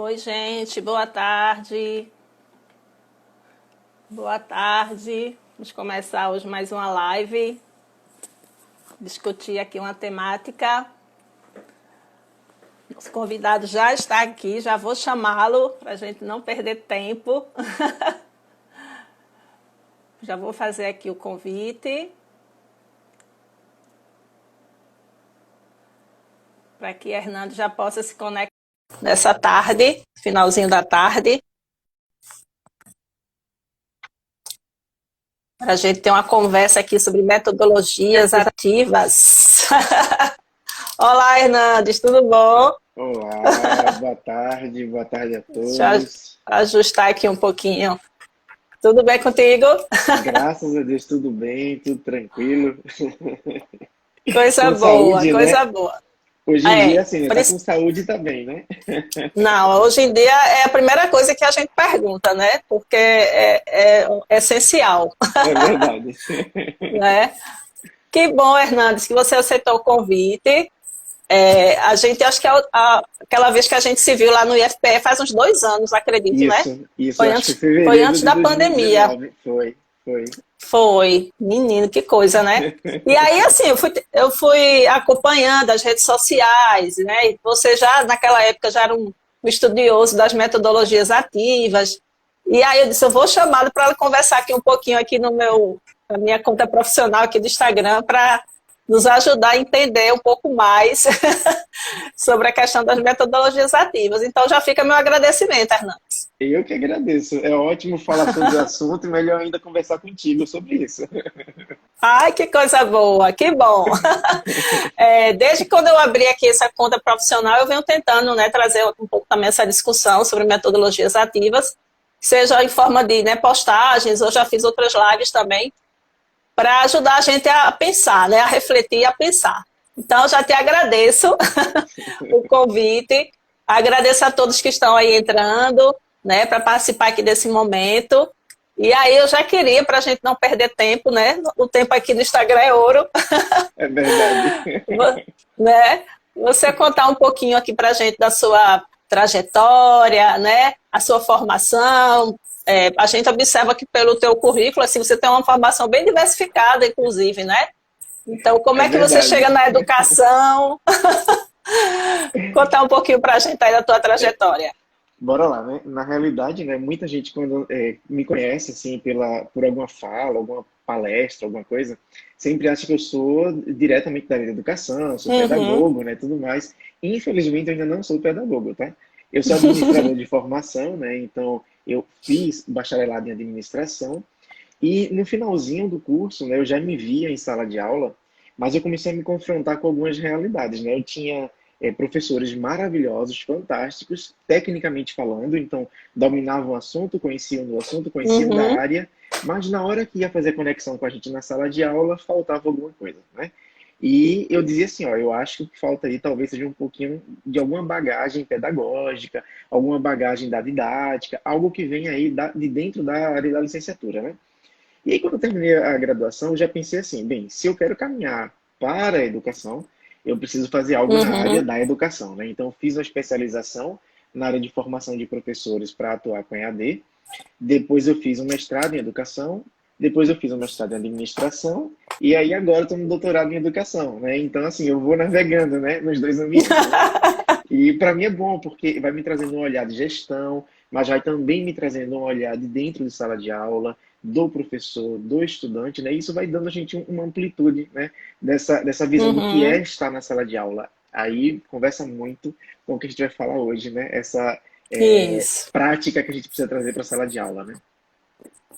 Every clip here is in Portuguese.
Oi, gente, boa tarde. Boa tarde. Vamos começar hoje mais uma live. Discutir aqui uma temática. Nosso convidado já está aqui, já vou chamá-lo para a gente não perder tempo. Já vou fazer aqui o convite para que Hernando já possa se conectar nessa tarde, finalzinho da tarde. Para a gente ter uma conversa aqui sobre metodologias ativas. Olá, Hernandes, tudo bom? Olá, boa tarde a Deixa eu todos. ajustar aqui um pouquinho. Tudo bem contigo? Graças a Deus, tudo bem, tudo tranquilo. Coisa Com boa, saúde, coisa né? boa. Hoje em dia, É, assim, né? Tá com saúde também, né? não, hoje em dia é a primeira coisa que a gente pergunta, né? Porque é essencial, É verdade. né? Que bom, Hernandes, que você aceitou o convite. A gente, acho que aquela vez que a gente se viu lá no IFPE faz uns 2 anos, acredito, né? Isso, Foi acho que foi antes, foi fevereiro antes de da pandemia. 2019. Foi. Foi, menino, que coisa, né? E aí, assim, eu fui acompanhando as redes sociais, né? E você já, naquela época, já era um estudioso das metodologias ativas. E aí eu disse, eu vou chamá-lo para conversar aqui um pouquinho aqui na minha conta profissional aqui do Instagram para nos ajudar a entender um pouco mais sobre a questão das metodologias ativas. Então já fica meu agradecimento, Hernandes. Eu que agradeço. É ótimo falar sobre o assunto e melhor ainda conversar contigo sobre isso. Ai, que coisa boa, que bom. Desde quando eu abri aqui essa conta profissional, eu venho tentando, né, trazer um pouco também essa discussão sobre metodologias ativas, seja em forma de, né, postagens, ou já fiz outras lives também, para ajudar a gente a pensar, né, a refletir e a pensar. Então, eu já te agradeço o convite, agradeço a todos que estão aí entrando, né, para participar aqui desse momento. E aí eu já queria, para a gente não perder tempo, né? O tempo aqui no Instagram é ouro, É verdade. né? Você contar um pouquinho aqui para a gente da sua trajetória, né? A sua formação. A gente observa que pelo teu currículo, assim, você tem uma formação bem diversificada, inclusive, né? Então, como É é que você verdade. chega na educação? Contar um pouquinho para a gente aí da tua trajetória. Bora lá, né? Na realidade, né, muita gente quando me conhece assim por alguma fala, alguma palestra, alguma coisa, sempre acha que eu sou diretamente da área da educação, sou Uhum. pedagogo, né, tudo mais. Infelizmente, eu ainda não sou pedagogo, tá? Eu sou administrador de formação, né? Então, eu fiz bacharelado em administração e no finalzinho do curso, né, eu já me via em sala de aula, mas eu comecei a me confrontar com algumas realidades, né? Eu tinha professores maravilhosos, fantásticos, tecnicamente falando, então dominavam o assunto, conheciam da Uhum. área, mas na hora que ia fazer conexão com a gente na sala de aula, faltava alguma coisa, né? E eu dizia assim, ó, eu acho que o que falta aí talvez seja um pouquinho de alguma bagagem pedagógica, alguma bagagem da didática, algo que vem aí de dentro da área da licenciatura, né? E aí, quando eu terminei a graduação, eu já pensei assim, bem, se eu quero caminhar para a educação, eu preciso fazer algo na área Uhum. da educação, né? Então, eu fiz uma especialização na área de formação de professores para atuar com EAD. Depois eu fiz um mestrado em educação. Depois eu fiz um mestrado em administração. E aí agora estou no doutorado em educação, né? Então, assim, eu vou navegando, né, nos dois ambientes, né? E para mim é bom, porque vai me trazendo um olhar de gestão, mas vai também me trazendo um olhar de dentro de sala de aula, do professor, do estudante, né? Isso vai dando a gente uma amplitude, né? Dessa visão do que é Uhum. estar na sala de aula. Aí conversa muito com o que a gente vai falar hoje, né? Essa Isso. prática que a gente precisa trazer para a sala de aula, né?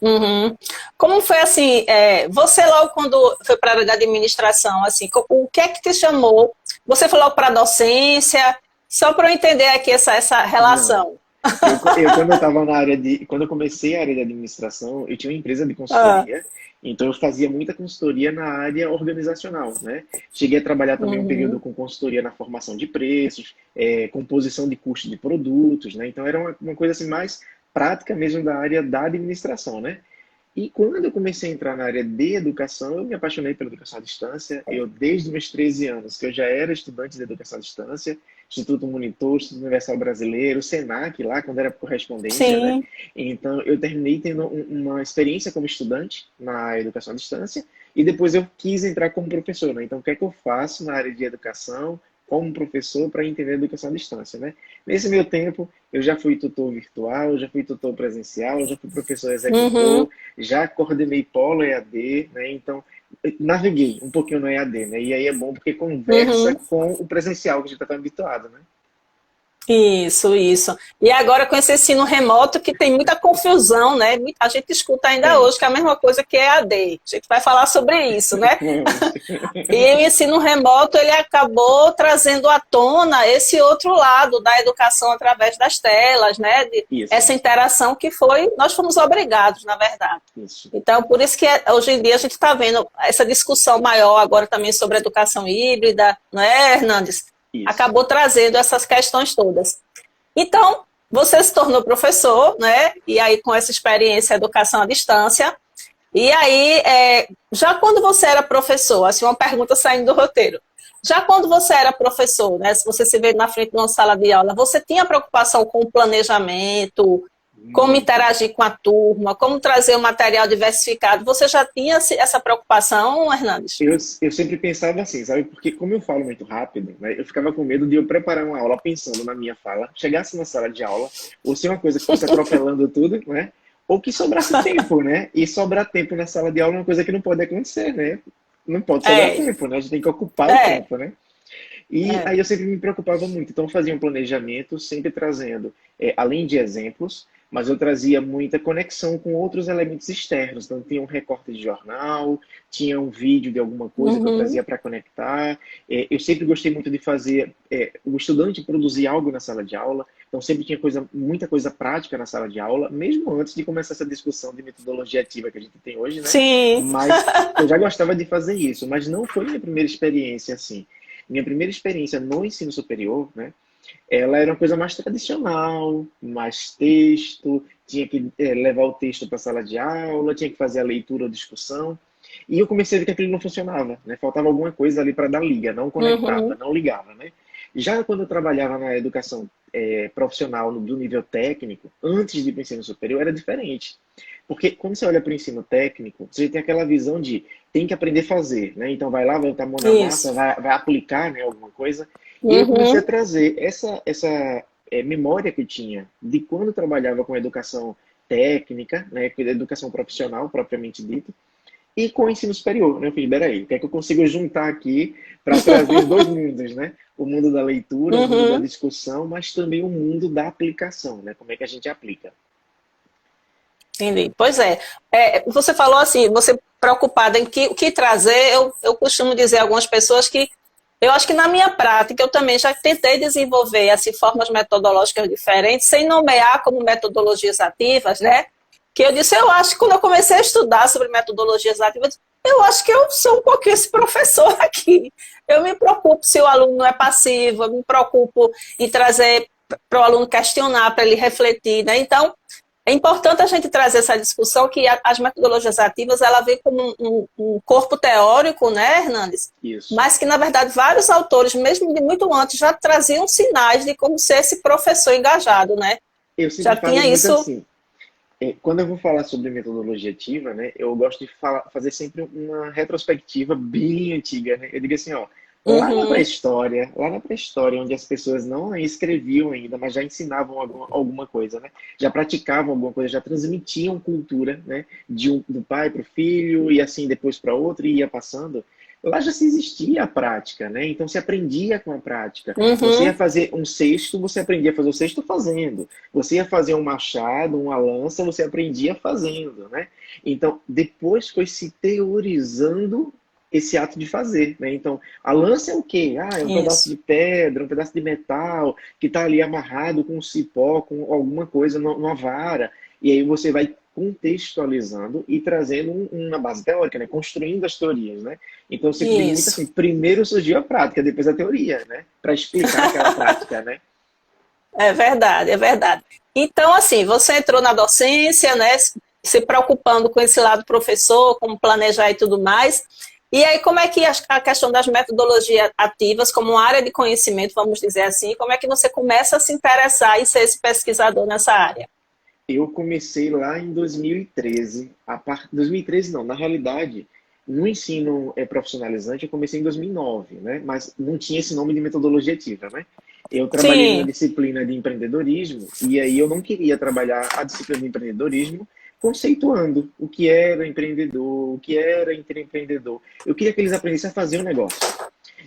Uhum. Como foi assim, você logo quando foi para a área da administração, assim, o que é que te chamou? Você foi logo para a docência? Só para eu entender aqui essa Não. relação. Quando eu estava na área quando eu comecei a área de administração, eu tinha uma empresa de Ah. consultoria, então eu fazia muita consultoria na área organizacional, né? Cheguei a trabalhar também um período Uhum. com consultoria na formação de preços, composição de custo de produtos, né? Então era uma coisa assim mais prática mesmo da área da administração, né? E quando eu comecei a entrar na área de educação, eu me apaixonei pela educação à distância. Eu, desde os meus 13 anos, que eu já era estudante de educação à distância, Instituto Monitor, Instituto Universal Brasileiro, Senac, lá, quando era correspondência, né? Sim. Então, eu terminei tendo uma experiência como estudante na educação à distância e depois eu quis entrar como professor, né? Então, o que é que eu faço na área de educação como professor para entender a educação à distância, né? Nesse meu tempo, eu já fui tutor virtual, já fui tutor presencial, já fui professor Uhum. executor, já coordenei polo EAD, né? Então, naveguei um pouquinho no EAD, né? E aí é bom porque conversa Uhum. com o presencial, que a gente está habituado, né? Isso, isso. E agora com esse ensino remoto que tem muita confusão, né? A gente escuta ainda Tem. hoje que é a mesma coisa que EAD. A gente vai falar sobre isso, né? Vamos. E o ensino remoto, ele acabou trazendo à tona esse outro lado da educação através das telas, né? Isso, Essa interação que foi, nós fomos obrigados, na verdade. isso, Então, por isso que hoje em dia a gente está vendo essa discussão maior agora também sobre a educação híbrida, não é, Hernandes? isso. Acabou trazendo essas questões todas. Então, você se tornou professor, né? E aí, com essa experiência, educação à distância. E aí, já quando você era professor, assim, uma pergunta saindo do roteiro. Já quando você era professor, né? Se você se vê na frente de uma sala de aula, você tinha preocupação com o planejamento, como Muito. interagir com a turma, como trazer o material diversificado? Você já tinha essa preocupação, Hernandes? Eu sempre pensava assim, sabe? Porque como eu falo muito rápido, né? Eu ficava com medo de eu preparar uma aula pensando na minha fala, chegasse na sala de aula, ou ser uma coisa que fosse atropelando tudo, né? Ou que sobrasse tempo, né? E sobrar tempo na sala de aula é uma coisa que não pode acontecer, né? Não pode sobrar É, tempo, né? A gente tem que ocupar o é, tempo, né? E é. aí eu sempre me preocupava muito. Então eu fazia um planejamento, sempre trazendo, além de exemplos, mas eu trazia muita conexão com outros elementos externos. Então tinha um recorte de jornal, tinha um vídeo de alguma coisa que eu Uhum, trazia para conectar. Eu sempre gostei muito de fazer o estudante produzir algo na sala de aula. Então sempre tinha muita coisa prática na sala de aula, mesmo antes de começar essa discussão de metodologia ativa que a gente tem hoje, né? sim. Mas eu já gostava de fazer isso, mas não foi minha primeira experiência assim. Minha primeira experiência no ensino superior, né, ela era uma coisa mais tradicional, mais texto, tinha que levar o texto para a sala de aula, tinha que fazer a leitura ou discussão. E eu comecei a ver que aquilo não funcionava, né? Faltava alguma coisa ali para dar liga, não conectava, Uhum, não ligava, né? Já quando eu trabalhava na educação profissional do nível técnico, antes de ir para o ensino superior, era diferente. Porque quando você olha para o ensino técnico, você tem aquela visão de tem que aprender a fazer, né? Então vai lá, vai botar a mão na massa, isso. vai aplicar, né, alguma coisa. E aí eu comecei a Uhum, trazer essa memória que eu tinha de quando eu trabalhava com educação técnica, né, com educação profissional, propriamente dito, e com o ensino superior. Né? Eu falei, peraí, o que é que eu consigo juntar aqui para trazer os dois mundos, né? O mundo da leitura, o mundo da uhum. discussão, mas também o mundo da aplicação, né? Como é que a gente aplica. Entendi. Pois é. Você falou assim, você preocupada em o que trazer, eu costumo dizer a algumas pessoas que eu acho que na minha prática eu também já tentei desenvolver assim, formas metodológicas diferentes, sem nomear como metodologias ativas, né? Que eu disse, eu acho que quando eu comecei a estudar sobre metodologias ativas, eu acho que eu sou um pouquinho esse professor aqui. Eu me preocupo se o aluno não é passivo, eu me preocupo em trazer para o aluno questionar, para ele refletir, né? Então, é importante a gente trazer essa discussão que as metodologias ativas ela vem como um corpo teórico, né, Hernandes? Isso. Mas que, na verdade, vários autores, mesmo de muito antes, já traziam sinais de como ser esse professor engajado, né? Eu Já sempre falo tinha muito isso. assim. Quando eu vou falar sobre metodologia ativa, né, eu gosto de fazer sempre uma retrospectiva bem antiga, né? Eu digo assim, ó, Uhum, lá na pré-história, onde as pessoas não escreviam ainda, mas já ensinavam alguma coisa, né? Já praticavam alguma coisa, já transmitiam cultura, né? Do pai para o filho e assim depois para outro e ia passando. Lá já se existia a prática, né? Então se aprendia com a prática. Você ia uhum, fazer um cesto, você aprendia a fazer o cesto fazendo. Você ia fazer um machado, uma lança, você aprendia fazendo, né? Então, depois foi se teorizando esse ato de fazer, né? Então, a lança é o quê? Ah, é um pedaço isso, de pedra, um pedaço de metal que está ali amarrado com um cipó, com alguma coisa numa vara. E aí você vai contextualizando e trazendo uma base teórica, né? Construindo as teorias, né? Então, eu sempre digo muito isso. assim, primeiro surgiu a prática, depois a teoria, né? Para explicar aquela prática, né? É verdade, é verdade. Então, assim, você entrou na docência, né? se preocupando com esse lado professor, como planejar e tudo mais. E aí, como é que a questão das metodologias ativas, como uma área de conhecimento, vamos dizer assim, como é que você começa a se interessar e ser esse pesquisador nessa área? Eu comecei lá em 2013. 2013 não, na realidade, no ensino profissionalizante eu comecei em 2009, né? Mas não tinha esse nome de metodologia ativa, né? Eu trabalhei numa Sim. disciplina de empreendedorismo e aí eu não queria trabalhar a disciplina de empreendedorismo conceituando o que era empreendedor, o que era intraempreendedor. Eu queria que eles aprendessem a fazer um negócio.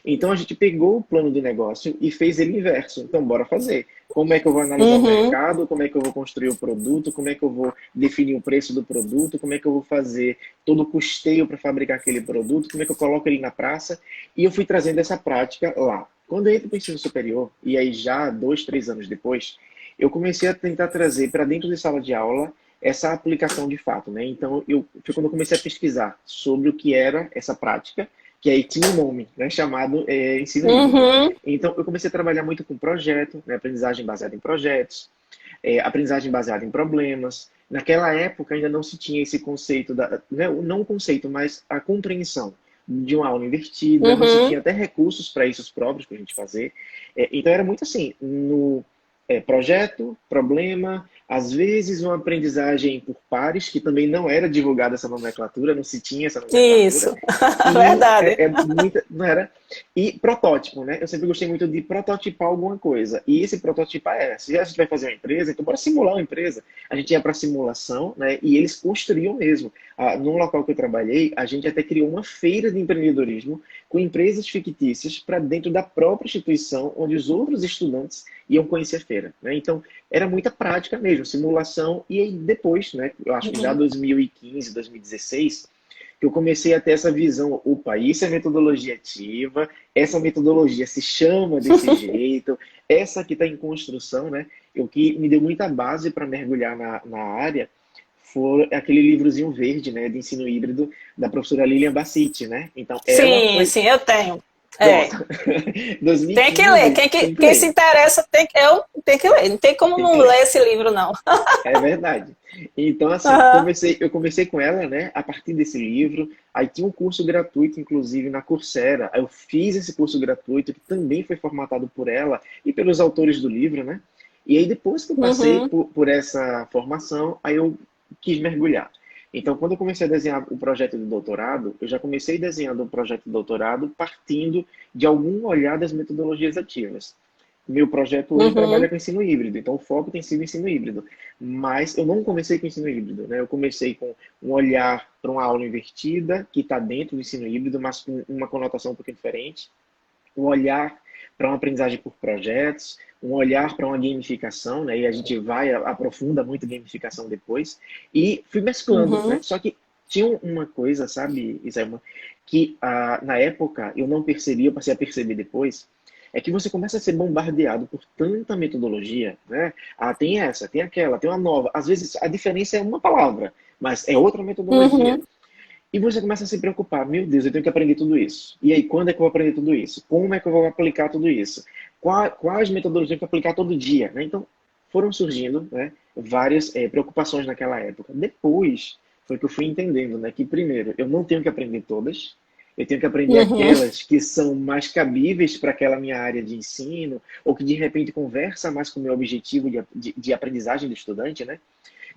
Então a gente pegou o plano de negócio e fez ele inverso. Então, bora fazer. Como é que eu vou analisar o Uhum. mercado? Como é que eu vou construir o produto? Como é que eu vou definir o preço do produto? Como é que eu vou fazer todo o custeio para fabricar aquele produto? Como é que eu coloco ele na praça? E eu fui trazendo essa prática lá. Quando eu entro para o ensino superior, e aí já 2, 3 anos depois, eu comecei a tentar trazer para dentro de sala de aula essa aplicação de fato, né? Então, foi quando eu comecei a pesquisar sobre o que era essa prática, que aí tinha um nome, né, chamado ensino híbrido. Uhum. Então, eu comecei a trabalhar muito com projeto, né, aprendizagem baseada em projetos, aprendizagem baseada em problemas. Naquela época ainda não se tinha esse conceito, né, não o conceito, mas a compreensão de uma aula invertida, não se Uhum. tinha até recursos para isso próprios para a gente fazer. Então, era muito assim, no projeto, problema, às vezes uma aprendizagem por pares, que também não era divulgada essa nomenclatura, não se tinha essa nomenclatura, Isso. e Verdade. muita, não era, e protótipo, né? Eu sempre gostei muito de prototipar alguma coisa, e esse prototipar se a gente vai fazer uma empresa, então bora simular uma empresa. A gente ia para simulação, né? E eles construíam mesmo. No local que eu trabalhei, a gente até criou uma feira de empreendedorismo com empresas fictícias para dentro da própria instituição, onde os outros estudantes iam conhecer a feira, né? Então, era muita prática mesmo, simulação, e aí depois, né, eu acho que já Uhum. 2015, 2016, que eu comecei a ter essa visão, opa, isso é metodologia ativa, essa metodologia se chama desse jeito, essa que está em construção, né? O que me deu muita base para mergulhar na área foi aquele livrozinho verde, né, de ensino híbrido, da professora Lilian Bassiti, né? Então, ela Sim, foi... sim, eu tenho. Pronto. É. Tem que ler. 2015, tem que Quem se ler. interessa, eu tenho que ler. Não tem como Tem que não ler. ler esse livro, não. É verdade. Então, assim, Uhum. eu comecei com ela, né, a partir desse livro. Aí tinha um curso gratuito, inclusive, na Coursera. Aí eu fiz esse curso gratuito, que também foi formatado por ela e pelos autores do livro, né? E aí, depois que eu passei Uhum. por essa formação, aí eu quis mergulhar. Então, quando eu comecei a desenhar o projeto de doutorado, eu já comecei desenhando o projeto de doutorado partindo de algum olhar das metodologias ativas. Meu projeto hoje trabalha Uhum. com ensino híbrido, então o foco tem sido ensino híbrido. Mas eu não comecei com ensino híbrido, né? Eu comecei com um olhar para uma aula invertida, que está dentro do ensino híbrido, mas com uma conotação um pouquinho diferente. Um olhar para uma aprendizagem por projetos, um olhar para uma gamificação, né? E a gente vai, aprofunda muito gamificação depois. E fui mesclando, né? Uhum. Só que tinha uma coisa, sabe, Isaima, que na época eu não percebi, eu passei a perceber depois, é que você começa a ser bombardeado por tanta metodologia, né? Tem essa, tem aquela, tem uma nova. Às vezes a diferença é uma palavra, mas é outra metodologia. Uhum. E você começa a se preocupar, meu Deus, eu tenho que aprender tudo isso. E aí, quando é que eu vou aprender tudo isso? Como é que eu vou aplicar tudo isso? Quais metodologias eu tenho que aplicar todo dia? Né? Então, foram surgindo, né, várias preocupações naquela época. Depois, foi que eu fui entendendo, né, que primeiro, eu não tenho que aprender todas, eu tenho que aprender Uhum. aquelas que são mais cabíveis para aquela minha área de ensino, ou que de repente conversa mais com o meu objetivo de aprendizagem do estudante, né?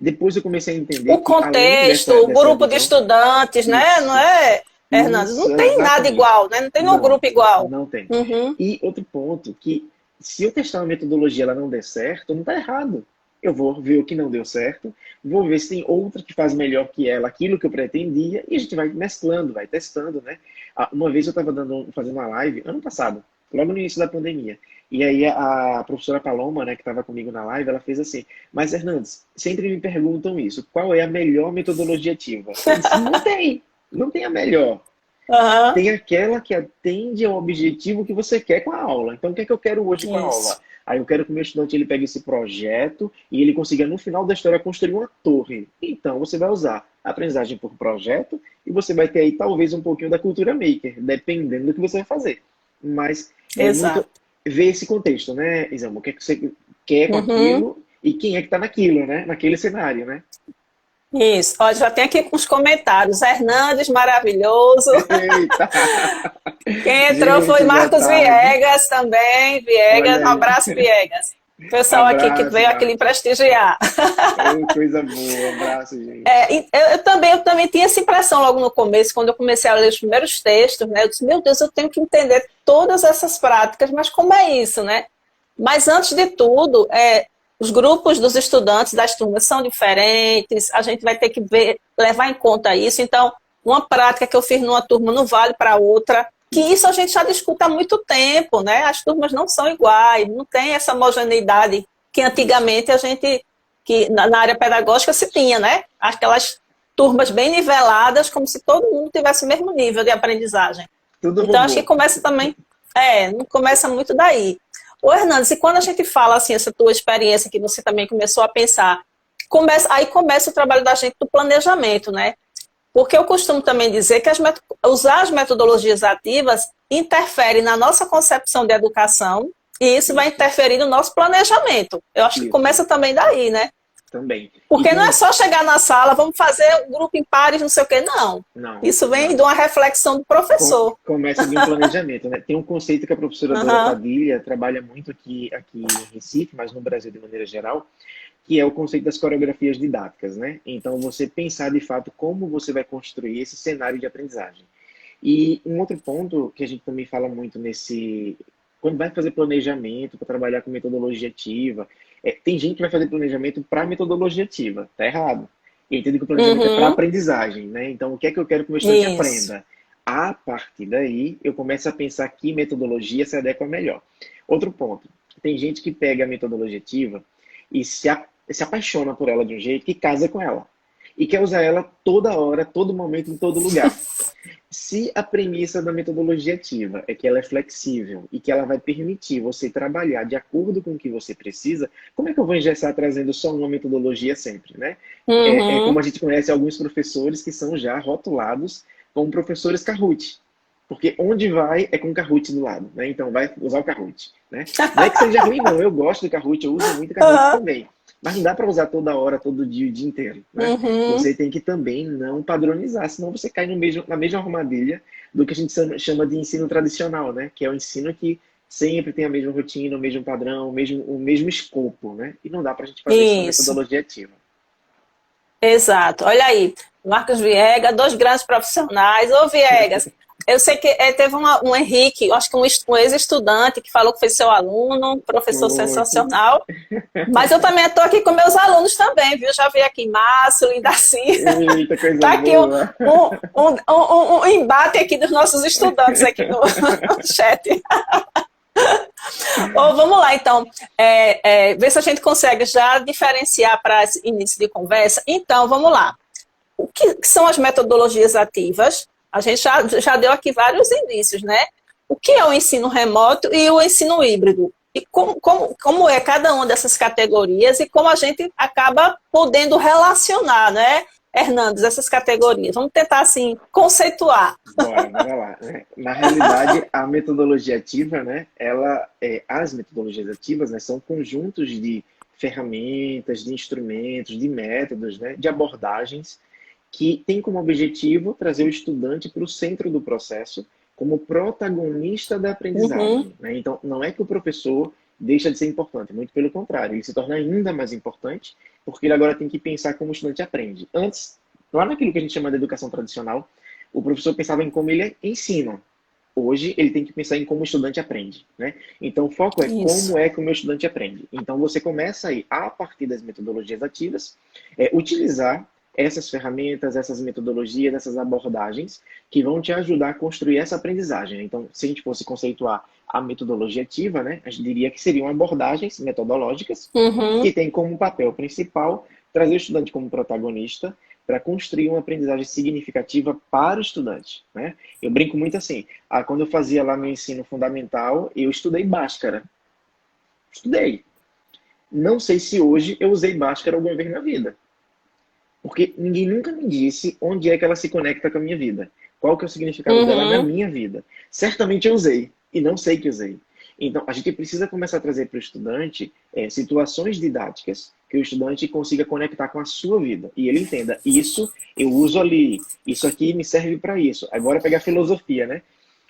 Depois eu comecei a entender O que, além contexto, o dessa grupo de visão, estudantes, né? Não isso, é, Hernando? isso, Não tem nada exatamente. igual, né? Não tem um Não, grupo igual. não tem. Uhum. E outro ponto, que se eu testar uma metodologia e ela não der certo, não está errado. Eu vou ver o que não deu certo, vou ver se tem outra que faz melhor que ela, aquilo que eu pretendia, e a gente vai mesclando, vai testando, né? Uma vez eu estava fazendo uma live, ano passado, logo no início da pandemia, e aí a professora Paloma, né, que estava comigo na live, ela fez assim, mas Hernandes, sempre me perguntam isso, qual é a melhor metodologia ativa? Eu disse, não tem, não tem a melhor. Uhum. Tem aquela que atende ao objetivo que você quer com a aula. Então, o que é que eu quero hoje com a aula? Isso. Aí eu quero que o meu estudante ele pegue esse projeto e ele consiga, no final da história, construir uma torre. Então, você vai usar a aprendizagem por projeto e você vai ter aí, talvez, um pouquinho da cultura maker, dependendo do que você vai fazer. Mas é muito Exato. ver esse contexto, né, Isama? O que é que você quer com Uhum. aquilo e quem é que está naquilo, né? Naquele cenário, né? Isso. Ó, já tem aqui uns comentários. Hernandes, maravilhoso. Eita! Quem entrou foi Gente, boa Marcos tarde. Viegas também. Olha Viegas, um aí. abraço, Viegas. O pessoal aqui que Abraço, veio aqui lhe Marcos. prestigiar. Oh, coisa boa. Abraço, gente. É, e eu também tinha essa impressão logo no começo, quando eu comecei a ler os primeiros textos, né? Eu disse, meu Deus, eu tenho que entender todas essas práticas, mas como é isso, né? Mas antes de tudo, os grupos dos estudantes das turmas são diferentes, a gente vai ter que levar em conta isso. Então, uma prática que eu fiz numa turma não vale para outra, que isso a gente já discute há muito tempo, né? As turmas não são iguais, não tem essa homogeneidade que antigamente a gente, que na área pedagógica se tinha, né? Aquelas turmas bem niveladas, como se todo mundo tivesse o mesmo nível de aprendizagem. Tudo Então, acho que robô. começa também, não começa muito daí. Ô, Hernandes, e quando a gente fala assim, essa tua experiência que você também começou a pensar, aí começa o trabalho da gente do planejamento, né? Porque eu costumo também dizer que usar as metodologias ativas interfere na nossa concepção de educação e isso vai Isso, interferir no nosso planejamento. Eu acho que isso. começa também daí, né? Também. E Porque tem não é um... só chegar na sala, vamos fazer um grupo em pares, não sei o quê, não. Não, Isso vem de não. uma reflexão do professor. Começa de um planejamento, né? Tem um conceito que a professora Dora Aham. Padilha trabalha muito aqui em Recife, mas no Brasil de maneira geral, que é o conceito das coreografias didáticas, né? Então, você pensar de fato como você vai construir esse cenário de aprendizagem. E um outro ponto que a gente também fala muito quando vai fazer planejamento para trabalhar com metodologia ativa, tem gente que vai fazer planejamento para metodologia ativa, tá errado. Eu entendo que o planejamento é para Uhum. aprendizagem, né? Então, o que é que eu quero que o meu estudante Isso. aprenda? A partir daí, eu começo a pensar que metodologia se adequa melhor. Outro ponto, tem gente que pega a metodologia ativa e se apaixona por ela de um jeito que casa com ela. E quer usar ela toda hora, todo momento, em todo lugar. Se a premissa da metodologia ativa é que ela é flexível e que ela vai permitir você trabalhar de acordo com o que você precisa, como é que eu vou engessar trazendo só uma metodologia sempre, né? É como a Uhum. gente conhece alguns professores que são já rotulados como professores Kahoot. Porque onde vai é com Kahoot do lado, né? Então vai usar o Kahoot, né? Não é que seja ruim, não. Eu gosto do Kahoot, eu uso muito Kahoot Uhum. também. Mas não dá para usar toda hora, todo dia, o dia inteiro, né? Uhum. Você tem que também não padronizar, senão você cai na mesma armadilha do que a gente chama de ensino tradicional, né? Que é o ensino que sempre tem a mesma rotina, o mesmo padrão, o mesmo escopo, né? E não dá para a gente fazer isso com Isso. metodologia ativa. Exato. Olha aí, Marcos Viegas, dois grandes profissionais. Ô, Viegas, eu sei que teve um Henrique, eu acho que um ex-estudante que falou que foi seu aluno, um professor Foi. sensacional. Mas eu também estou aqui com meus alunos também, viu? Já vi aqui Márcio, Lindaci. Eita, coisa Está aqui boa. um embate aqui dos nossos estudantes aqui no, no chat. Ou vamos lá, então, ver se a gente consegue já diferenciar para esse início de conversa. Então, vamos lá. O que são as metodologias ativas? A gente já deu aqui vários indícios, né? O que é o ensino remoto e o ensino híbrido? E como é cada uma dessas categorias e como a gente acaba podendo relacionar, né, Hernandes, essas categorias? Vamos tentar, assim, conceituar. Bora lá, né? Na realidade, a metodologia ativa, né? As metodologias ativas, né, são conjuntos de ferramentas, de instrumentos, de métodos, né, de abordagens que tem como objetivo trazer o estudante para o centro do processo como protagonista da Uhum. aprendizagem, né? Então, não é que o professor deixa de ser importante, muito pelo contrário, ele se torna ainda mais importante porque ele agora tem que pensar como o estudante aprende. Antes, lá naquilo que a gente chama de educação tradicional, o professor pensava em como ele ensina. Hoje, ele tem que pensar em como o estudante aprende, né? Então, o foco é Isso. como é que o meu estudante aprende. Então, você começa aí, a partir das metodologias ativas, utilizar essas ferramentas, essas metodologias, essas abordagens que vão te ajudar a construir essa aprendizagem. Então, se a gente fosse conceituar a metodologia ativa, né, a gente diria que seriam abordagens metodológicas que Uhum. têm como papel principal trazer o estudante como protagonista para construir uma aprendizagem significativa para o estudante, né? Eu brinco muito assim, quando eu fazia lá meu ensino fundamental, eu estudei Bhaskara. Estudei. Não sei se hoje eu usei Bhaskara alguma vez na vida. Porque ninguém nunca me disse onde é que ela se conecta com a minha vida. Qual que é o significado dela na Uhum. minha vida. Certamente eu usei, e não sei que usei. Então, a gente precisa começar a trazer para o estudante situações didáticas que o estudante consiga conectar com a sua vida e ele entenda, isso eu uso ali, isso aqui me serve para isso. Agora pegar filosofia, né?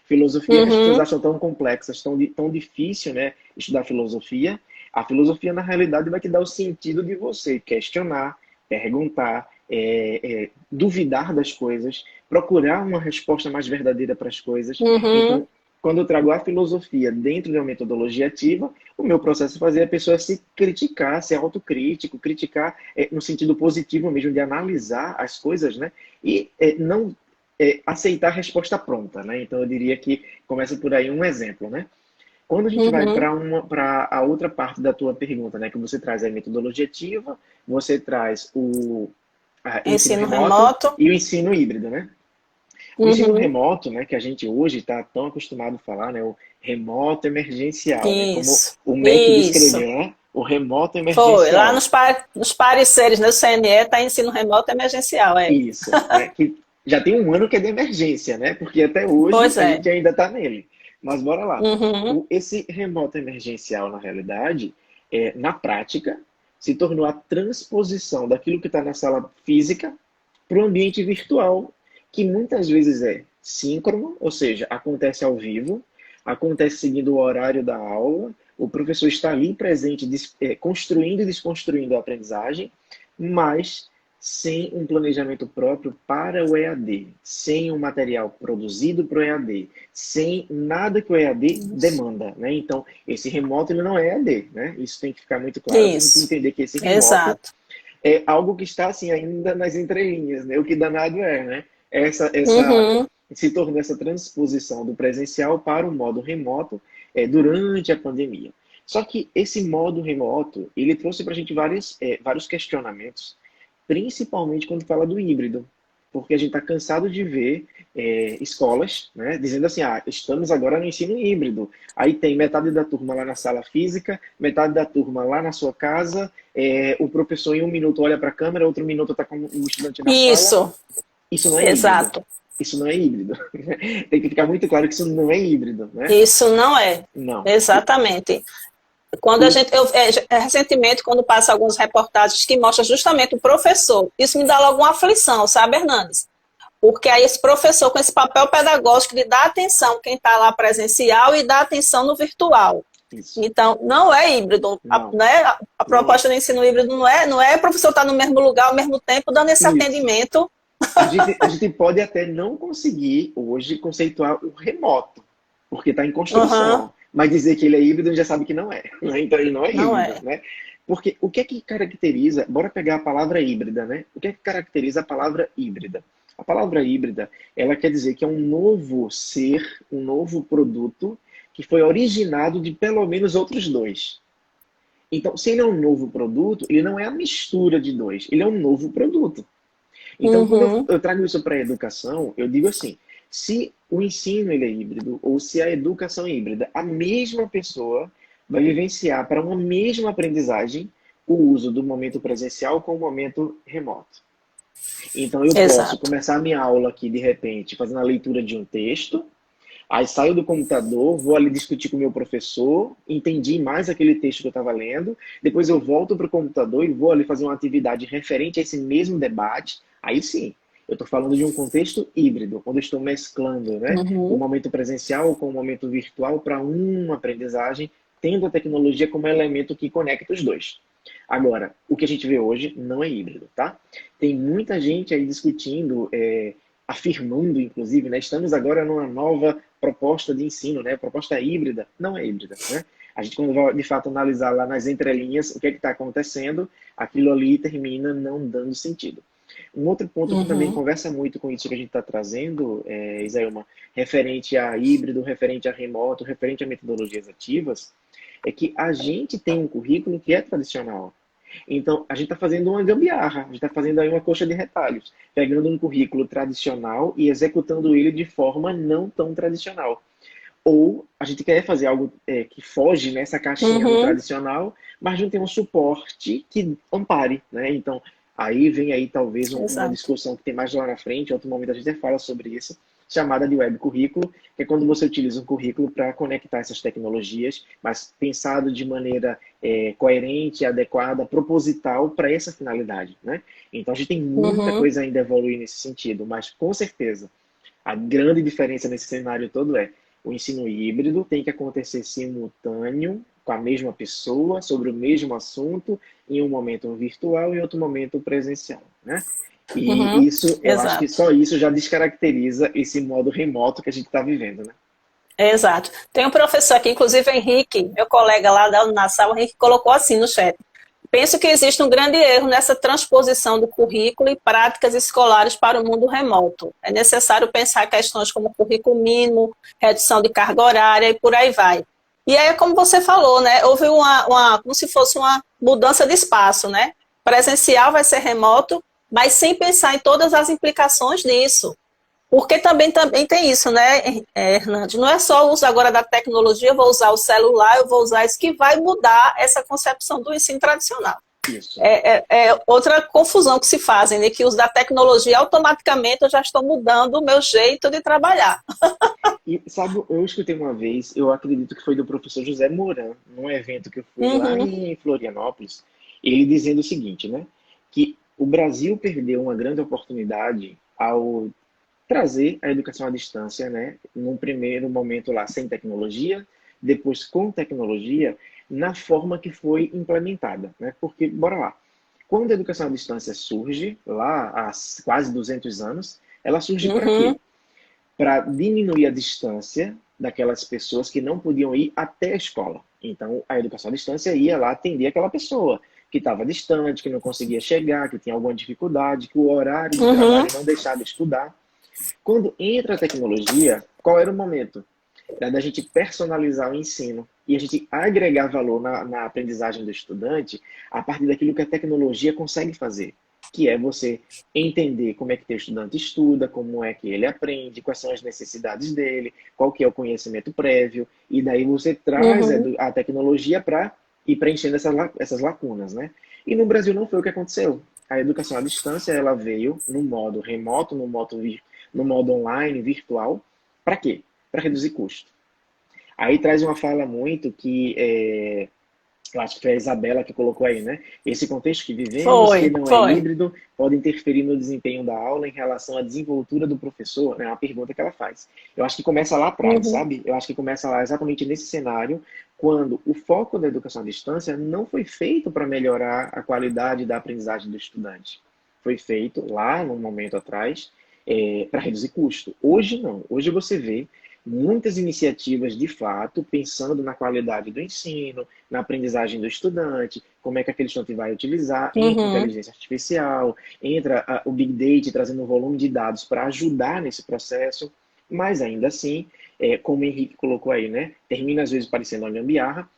Filosofia que as pessoas acham tão complexas, tão difícil, né? Estudar filosofia. A filosofia, na realidade, vai te dar o sentido de você questionar, perguntar, duvidar das coisas, procurar uma resposta mais verdadeira para as coisas. Então, quando eu trago a filosofia dentro de uma metodologia ativa, o meu processo é fazer a pessoa se criticar, ser autocrítico, criticar no sentido positivo mesmo, de analisar as coisas, né? E não aceitar a resposta pronta, né? Então, eu diria que começa por aí um exemplo, né? Quando a gente vai para a outra parte da tua pergunta, né? Que você traz a metodologia ativa, você traz o ensino remoto e o ensino híbrido, né? O ensino remoto, né, que a gente hoje está tão acostumado a falar, né, o remoto emergencial, né, como o MEC descreveu, né, o remoto emergencial. Foi, lá nos pareceres, né, do CNE está ensino remoto emergencial, Isso, que já tem um ano que é de emergência, né, porque até hoje a gente ainda está nele. Mas bora lá. Esse remoto emergencial, na realidade, na prática, se tornou a transposição daquilo que está na sala física para o ambiente virtual, que muitas vezes é síncrono, ou seja, acontece ao vivo, acontece seguindo o horário da aula, o professor está ali presente, construindo e desconstruindo a aprendizagem, mas sem um planejamento próprio para o EAD, sem um material produzido para o EAD, sem nada que o EAD demanda, né? Então, esse remoto ele não é EAD, né? Isso tem que ficar muito claro, tem que entender que esse remoto é algo que está assim ainda nas entrelinhas, né? O que danado né? Se tornou essa transposição do presencial para o modo remoto durante a pandemia. Só que esse modo remoto, ele trouxe para a gente vários questionamentos, principalmente quando fala do híbrido, porque a gente está cansado de ver escolas, né, dizendo assim, estamos agora no ensino híbrido. Aí tem metade da turma lá na sala física, metade da turma lá na sua casa, o professor em um minuto olha para a câmera, outro minuto está com o estudante na sala. Isso não é híbrido. Isso não é híbrido. Tem que ficar muito claro que isso não é híbrido, né? Isso não é. Não. Exatamente. Quando recentemente, quando passa algumas reportagens que mostram justamente o professor, isso me dá logo uma aflição, sabe, Hernandes? Porque aí esse professor com esse papel pedagógico de dar atenção quem está lá presencial e dar atenção no virtual. Isso. Então, não é híbrido. A proposta do ensino híbrido não é o professor estar no mesmo lugar ao mesmo tempo dando esse atendimento. A gente pode até não conseguir hoje conceituar o remoto, porque está em construção. Mas dizer que ele é híbrido, a gente já sabe que não é. Então ele não é híbrido, né? Porque o que é que caracteriza... Bora pegar a palavra híbrida, né? O que é que caracteriza a palavra híbrida? A palavra híbrida, ela quer dizer que é um novo ser, um novo produto que foi originado de pelo menos outros dois. Então, se ele é um novo produto, ele não é a mistura de dois, ele é um novo produto. Então, quando eu trago isso para a educação, eu digo assim, se o ensino ele é híbrido, ou se a educação é híbrida, a mesma pessoa vai vivenciar para uma mesma aprendizagem o uso do momento presencial com o momento remoto. Então, eu posso começar a minha aula aqui, de repente, fazendo a leitura de um texto, aí saio do computador, vou ali discutir com o meu professor, entendi mais aquele texto que eu estava lendo, depois eu volto para o computador e vou ali fazer uma atividade referente a esse mesmo debate. Aí sim, eu estou falando de um contexto híbrido, quando eu estou mesclando, né, o momento presencial com o momento virtual para uma aprendizagem, tendo a tecnologia como elemento que conecta os dois. Agora, o que a gente vê hoje não é híbrido, tá? Tem muita gente aí discutindo, afirmando, inclusive, né, estamos agora numa nova proposta de ensino, né, proposta híbrida. Não é híbrida, né? A gente, quando vai, de fato, analisar lá nas entrelinhas o que é que está acontecendo, aquilo ali termina não dando sentido. Um outro ponto que também conversa muito com isso que a gente está trazendo, Isaelma, referente a híbrido, referente a remoto, referente a metodologias ativas, é que a gente tem um currículo que é tradicional. Então, a gente está fazendo uma gambiarra, a gente está fazendo aí uma coxa de retalhos, pegando um currículo tradicional e executando ele de forma não tão tradicional. Ou a gente quer fazer algo que foge nessa caixinha do tradicional, mas não tem um suporte que ampare, né? Então, aí vem aí talvez uma discussão que tem mais lá na frente, em outro momento a gente fala sobre isso, chamada de web currículo, que é quando você utiliza um currículo para conectar essas tecnologias, mas pensado de maneira coerente, adequada, proposital para essa finalidade, né? Então a gente tem muita Uhum. coisa ainda a evoluir nesse sentido, mas com certeza a grande diferença nesse cenário todo é o ensino híbrido tem que acontecer simultâneo com a mesma pessoa, sobre o mesmo assunto, em um momento virtual e em outro momento presencial, né? E Uhum. isso, eu acho que Exato. só isso já descaracteriza esse modo remoto que a gente está vivendo, né? Exato. Tem um professor aqui, inclusive o Henrique, meu colega lá na sala, o Henrique colocou assim no chat. Penso que existe um grande erro nessa transposição do currículo e práticas escolares para o mundo remoto. É necessário pensar questões como currículo mínimo, redução de carga horária e por aí vai. E aí, como você falou, né, houve como se fosse uma mudança de espaço, né? Presencial vai ser remoto, mas sem pensar em todas as implicações disso. Porque também tem isso, né, Hernandes? Não é só o uso agora da tecnologia, eu vou usar o celular, eu vou usar isso, que vai mudar essa concepção do ensino tradicional. Isso. É outra confusão que se fazem, né? Que o uso da tecnologia, automaticamente eu já estou mudando o meu jeito de trabalhar. E sabe, eu escutei uma vez, eu acredito que foi do professor José Moran, num evento que eu fui lá Uhum, em Florianópolis, ele dizendo o seguinte, né? Que o Brasil perdeu uma grande oportunidade ao trazer a educação à distância, né? Num primeiro momento lá sem tecnologia, depois com tecnologia, na forma que foi implementada, né? Porque, bora lá, quando a educação à distância surge, lá há quase 200 anos, ela surge para uhum, quê? Para diminuir a distância daquelas pessoas que não podiam ir até a escola. Então, a educação à distância ia lá atender aquela pessoa que estava distante, que não conseguia chegar, que tinha alguma dificuldade, que o horário de uhum, trabalho não deixava estudar. Quando entra a tecnologia, qual era o momento? Era da gente personalizar o ensino e a gente agregar valor na aprendizagem do estudante a partir daquilo que a tecnologia consegue fazer, que é você entender como é que o estudante estuda, como é que ele aprende, quais são as necessidades dele, qual que é o conhecimento prévio, e daí você traz uhum. a tecnologia para ir preenchendo essas lacunas, né? E no Brasil não foi o que aconteceu. A educação à distância ela veio no modo remoto, no modo online, virtual, para quê? Para reduzir custo. Aí traz uma fala muito que eu acho que foi a Isabela que colocou aí, né? Esse contexto que vivemos, que Foi, não é foi. híbrido, pode interferir no desempenho da aula em relação à desenvoltura do professor, né? É uma pergunta que ela faz. Eu acho que começa lá atrás, Uhum, sabe? Eu acho que começa lá exatamente nesse cenário, quando o foco da educação à distância não foi feito para melhorar a qualidade da aprendizagem do estudante. Foi feito lá, num momento atrás, para reduzir custo. Hoje não. Hoje você vê muitas iniciativas, de fato, pensando na qualidade do ensino, na aprendizagem do estudante, como é que aquele estudante vai utilizar, entra uhum. inteligência artificial, entra o Big Data trazendo um volume de dados para ajudar nesse processo, mas ainda assim, como o Henrique colocou aí, né, termina às vezes parecendo uma gambiarra,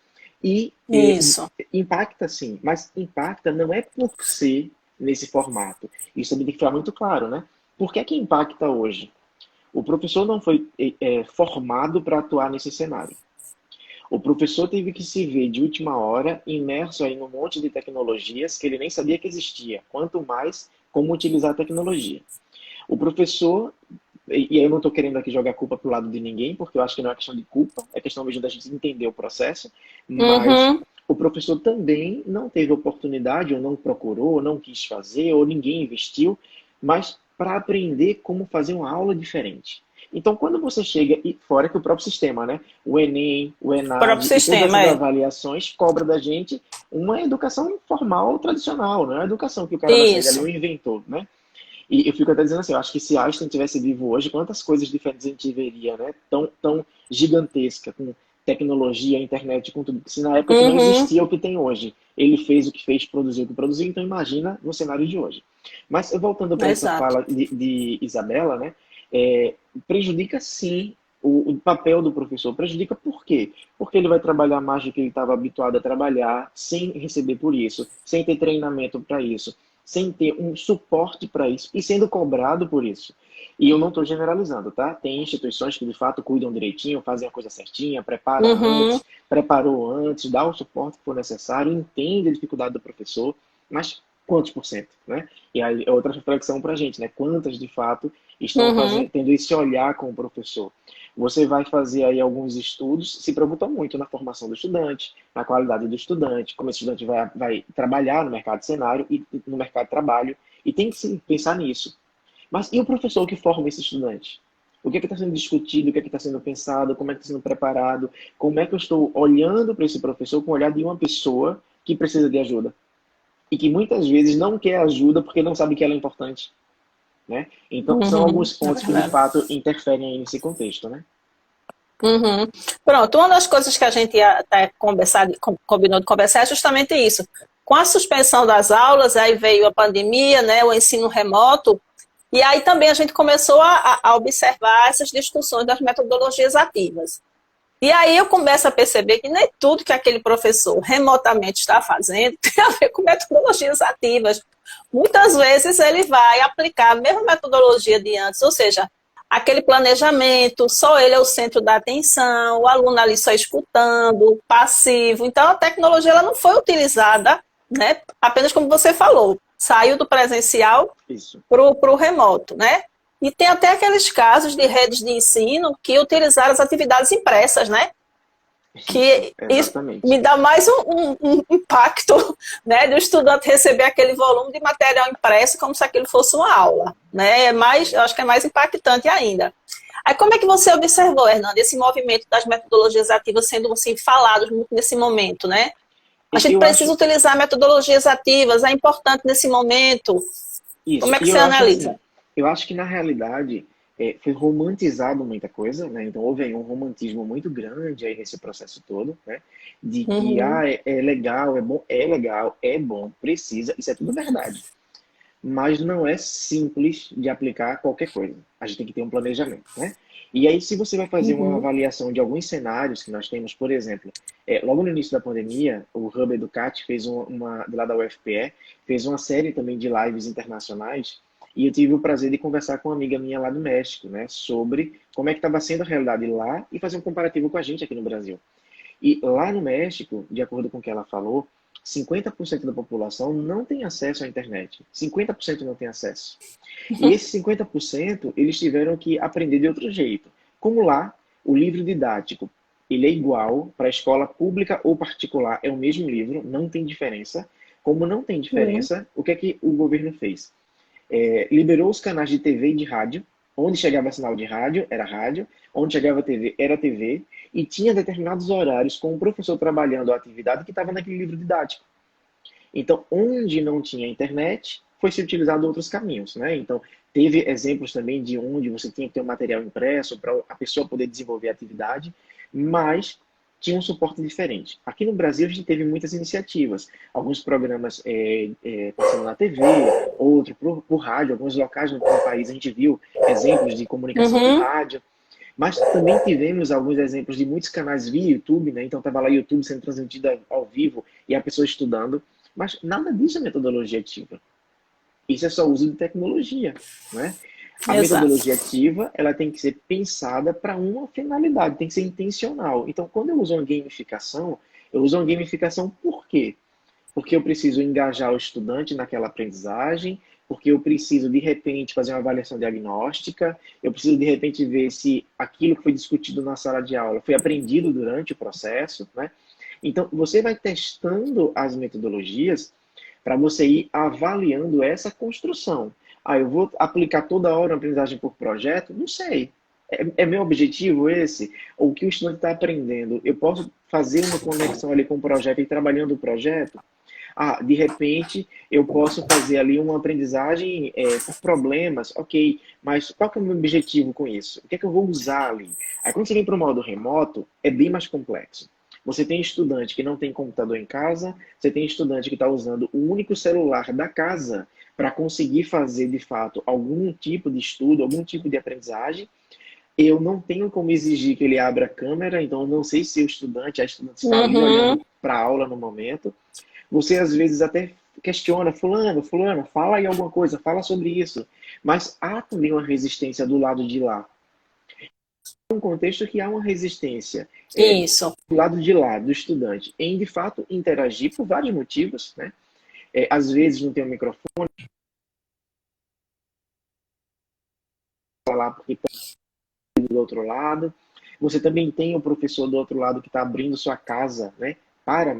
e Isso. impacta sim, mas impacta não é por ser nesse formato. Isso também tem que ficar muito claro, né? Por que é que impacta hoje? O professor não foi formado para atuar nesse cenário. O professor teve que se ver de última hora imerso aí num monte de tecnologias que ele nem sabia que existia, quanto mais como utilizar a tecnologia. O professor, e eu não estou querendo aqui jogar culpa para o lado de ninguém, porque eu acho que não é questão de culpa, é questão mesmo da gente entender o processo, mas Uhum, o professor também não teve oportunidade, ou não procurou, ou não quis fazer, ou ninguém investiu, mas para aprender como fazer uma aula diferente. Então, quando você chega, e fora que o próprio sistema, né? O Enem, o próprio ENAD e todas sistema, essas é. avaliações cobra da gente uma educação formal, tradicional, não é uma educação que o cara vai sair dali um Isso. inventor, né? E eu fico até dizendo assim, eu acho que se Einstein tivesse vivo hoje, quantas coisas diferentes a gente veria, né? Tão gigantesca, com tecnologia, internet, com tudo. Se na época que não Uhum, existia o que tem hoje, ele fez o que fez, produziu o que produziu, então imagina no cenário de hoje. Mas voltando para essa exato. fala de Isabela, né? Prejudica sim o papel do professor. Prejudica por quê? Porque ele vai trabalhar mais do que ele estava habituado a trabalhar, sem receber por isso, sem ter treinamento para isso, sem ter um suporte para isso e sendo cobrado por isso. E eu não estou generalizando, tá? Tem instituições que de fato cuidam direitinho, fazem a coisa certinha, Uhum, preparou antes, dá o suporte que for necessário, entende a dificuldade do professor, mas quantos por cento, né? E aí é outra reflexão para a gente, né? Quantas de fato estão Uhum. tendo esse olhar com o professor. Você vai fazer aí alguns estudos, se preocupam muito na formação do estudante, na qualidade do estudante, como esse estudante vai trabalhar no mercado de cenário e no mercado de trabalho, e tem que se pensar nisso. Mas e o professor que forma esse estudante? O que é que está sendo discutido, o que é que está sendo pensado, como é que está sendo preparado, como é que eu estou olhando para esse professor com o olhar de uma pessoa que precisa de ajuda e que muitas vezes não quer ajuda porque não sabe que ela é importante, né? Então, são Uhum. alguns É pontos que de verdade. fato interferem aí nesse contexto, né? Uhum. Pronto, uma das coisas que a gente ia até conversar, combinou de conversar é justamente isso. Com a suspensão das aulas, aí veio a pandemia, né, o ensino remoto, e aí também a gente começou a observar essas discussões das metodologias ativas. E aí eu começo a perceber que nem tudo que aquele professor remotamente está fazendo tem a ver com metodologias ativas. Muitas vezes ele vai aplicar a mesma metodologia de antes, ou seja, aquele planejamento, só ele é o centro da atenção, o aluno ali só escutando, passivo. Então a tecnologia ela não foi utilizada, né, apenas como você falou, saiu do presencial Isso. para o remoto, né? E tem até aqueles casos de redes de ensino que utilizaram as atividades impressas, né? Isso, Que isso me exatamente. dá mais um impacto, né, do estudante receber aquele volume de material impresso como se aquilo fosse uma aula, né? Eu acho que é mais impactante ainda. Aí como é que você observou, Hernando, esse movimento das metodologias ativas sendo assim falados muito nesse momento, né? A gente Eu precisa acho utilizar metodologias ativas, é importante nesse momento. Como isso, é que e você eu acho analisa? assim, eu acho que na realidade foi romantizado muita coisa, né? Então houve aí um romantismo muito grande aí nesse processo todo, né? De que Uhum, é legal, é bom, precisa, isso é tudo verdade. Mas não é simples de aplicar qualquer coisa. A gente tem que ter um planejamento, né? E aí, se você vai fazer uma uhum, avaliação de alguns cenários que nós temos, por exemplo, logo no início da pandemia, o Hub Educat fez lá da UFPE, fez uma série também de lives internacionais, e eu tive o prazer de conversar com uma amiga minha lá do México, né, sobre como é que estava sendo a realidade lá e fazer um comparativo com a gente aqui no Brasil. E lá no México, de acordo com o que ela falou, 50% da população não tem acesso à internet. 50% não tem acesso. E uhum, esses 50%, eles tiveram que aprender de outro jeito. Como lá, o livro didático, ele é igual para a escola pública ou particular, é o mesmo livro, não tem diferença. Como não tem uhum, diferença, o que é que o governo fez? Liberou os canais de TV e de rádio. Onde chegava sinal de rádio, era rádio. Onde chegava TV, era TV. E tinha determinados horários com o professor trabalhando a atividade que estava naquele livro didático. Então, onde não tinha internet, foi se utilizado outros caminhos, né? Então, teve exemplos também de onde você tinha que ter um material impresso para a pessoa poder desenvolver a atividade, mas tinha um suporte diferente. Aqui no Brasil, a gente teve muitas iniciativas, alguns programas passando na TV, outro por rádio, alguns locais no país a gente viu exemplos de comunicação por uhum. rádio, mas também tivemos alguns exemplos de muitos canais via YouTube, né? Então estava lá o YouTube sendo transmitido ao vivo e a pessoa estudando. Mas nada disso é metodologia ativa. Isso é só uso de tecnologia, né? A Exato. metodologia ativa, ela tem que ser pensada para uma finalidade, tem que ser intencional. Então, quando eu uso uma gamificação, eu uso uma gamificação por quê? Porque eu preciso engajar o estudante naquela aprendizagem, porque eu preciso, de repente, fazer uma avaliação diagnóstica, eu preciso, de repente, ver se aquilo que foi discutido na sala de aula foi aprendido durante o processo, né? Então, você vai testando as metodologias para você ir avaliando essa construção. Ah, eu vou aplicar toda hora uma aprendizagem por projeto? Não sei. É meu objetivo esse? O que o estudante está aprendendo? Eu posso fazer uma conexão ali com o projeto e trabalhando o projeto? Ah, de repente eu posso fazer ali uma aprendizagem por problemas, ok, mas qual que é o meu objetivo com isso? O que é que eu vou usar ali? Aí quando você vem para o modo remoto, é bem mais complexo. Você tem estudante que não tem computador em casa, você tem estudante que está usando o único celular da casa para conseguir fazer de fato algum tipo de estudo, algum tipo de aprendizagem. Eu não tenho como exigir que ele abra a câmera, então eu não sei se a estudante está ali Uhum. olhando para a aula no momento. Você às vezes até questiona, fulano, fala aí alguma coisa, fala sobre isso. Mas há também uma resistência do lado de lá. Um contexto que há uma resistência Isso. do lado de lá, do estudante, em de fato interagir por vários motivos, né? É, às vezes não tem um microfone, está lá porque do outro lado. Você também tem o professor do outro lado que está abrindo sua casa, né, para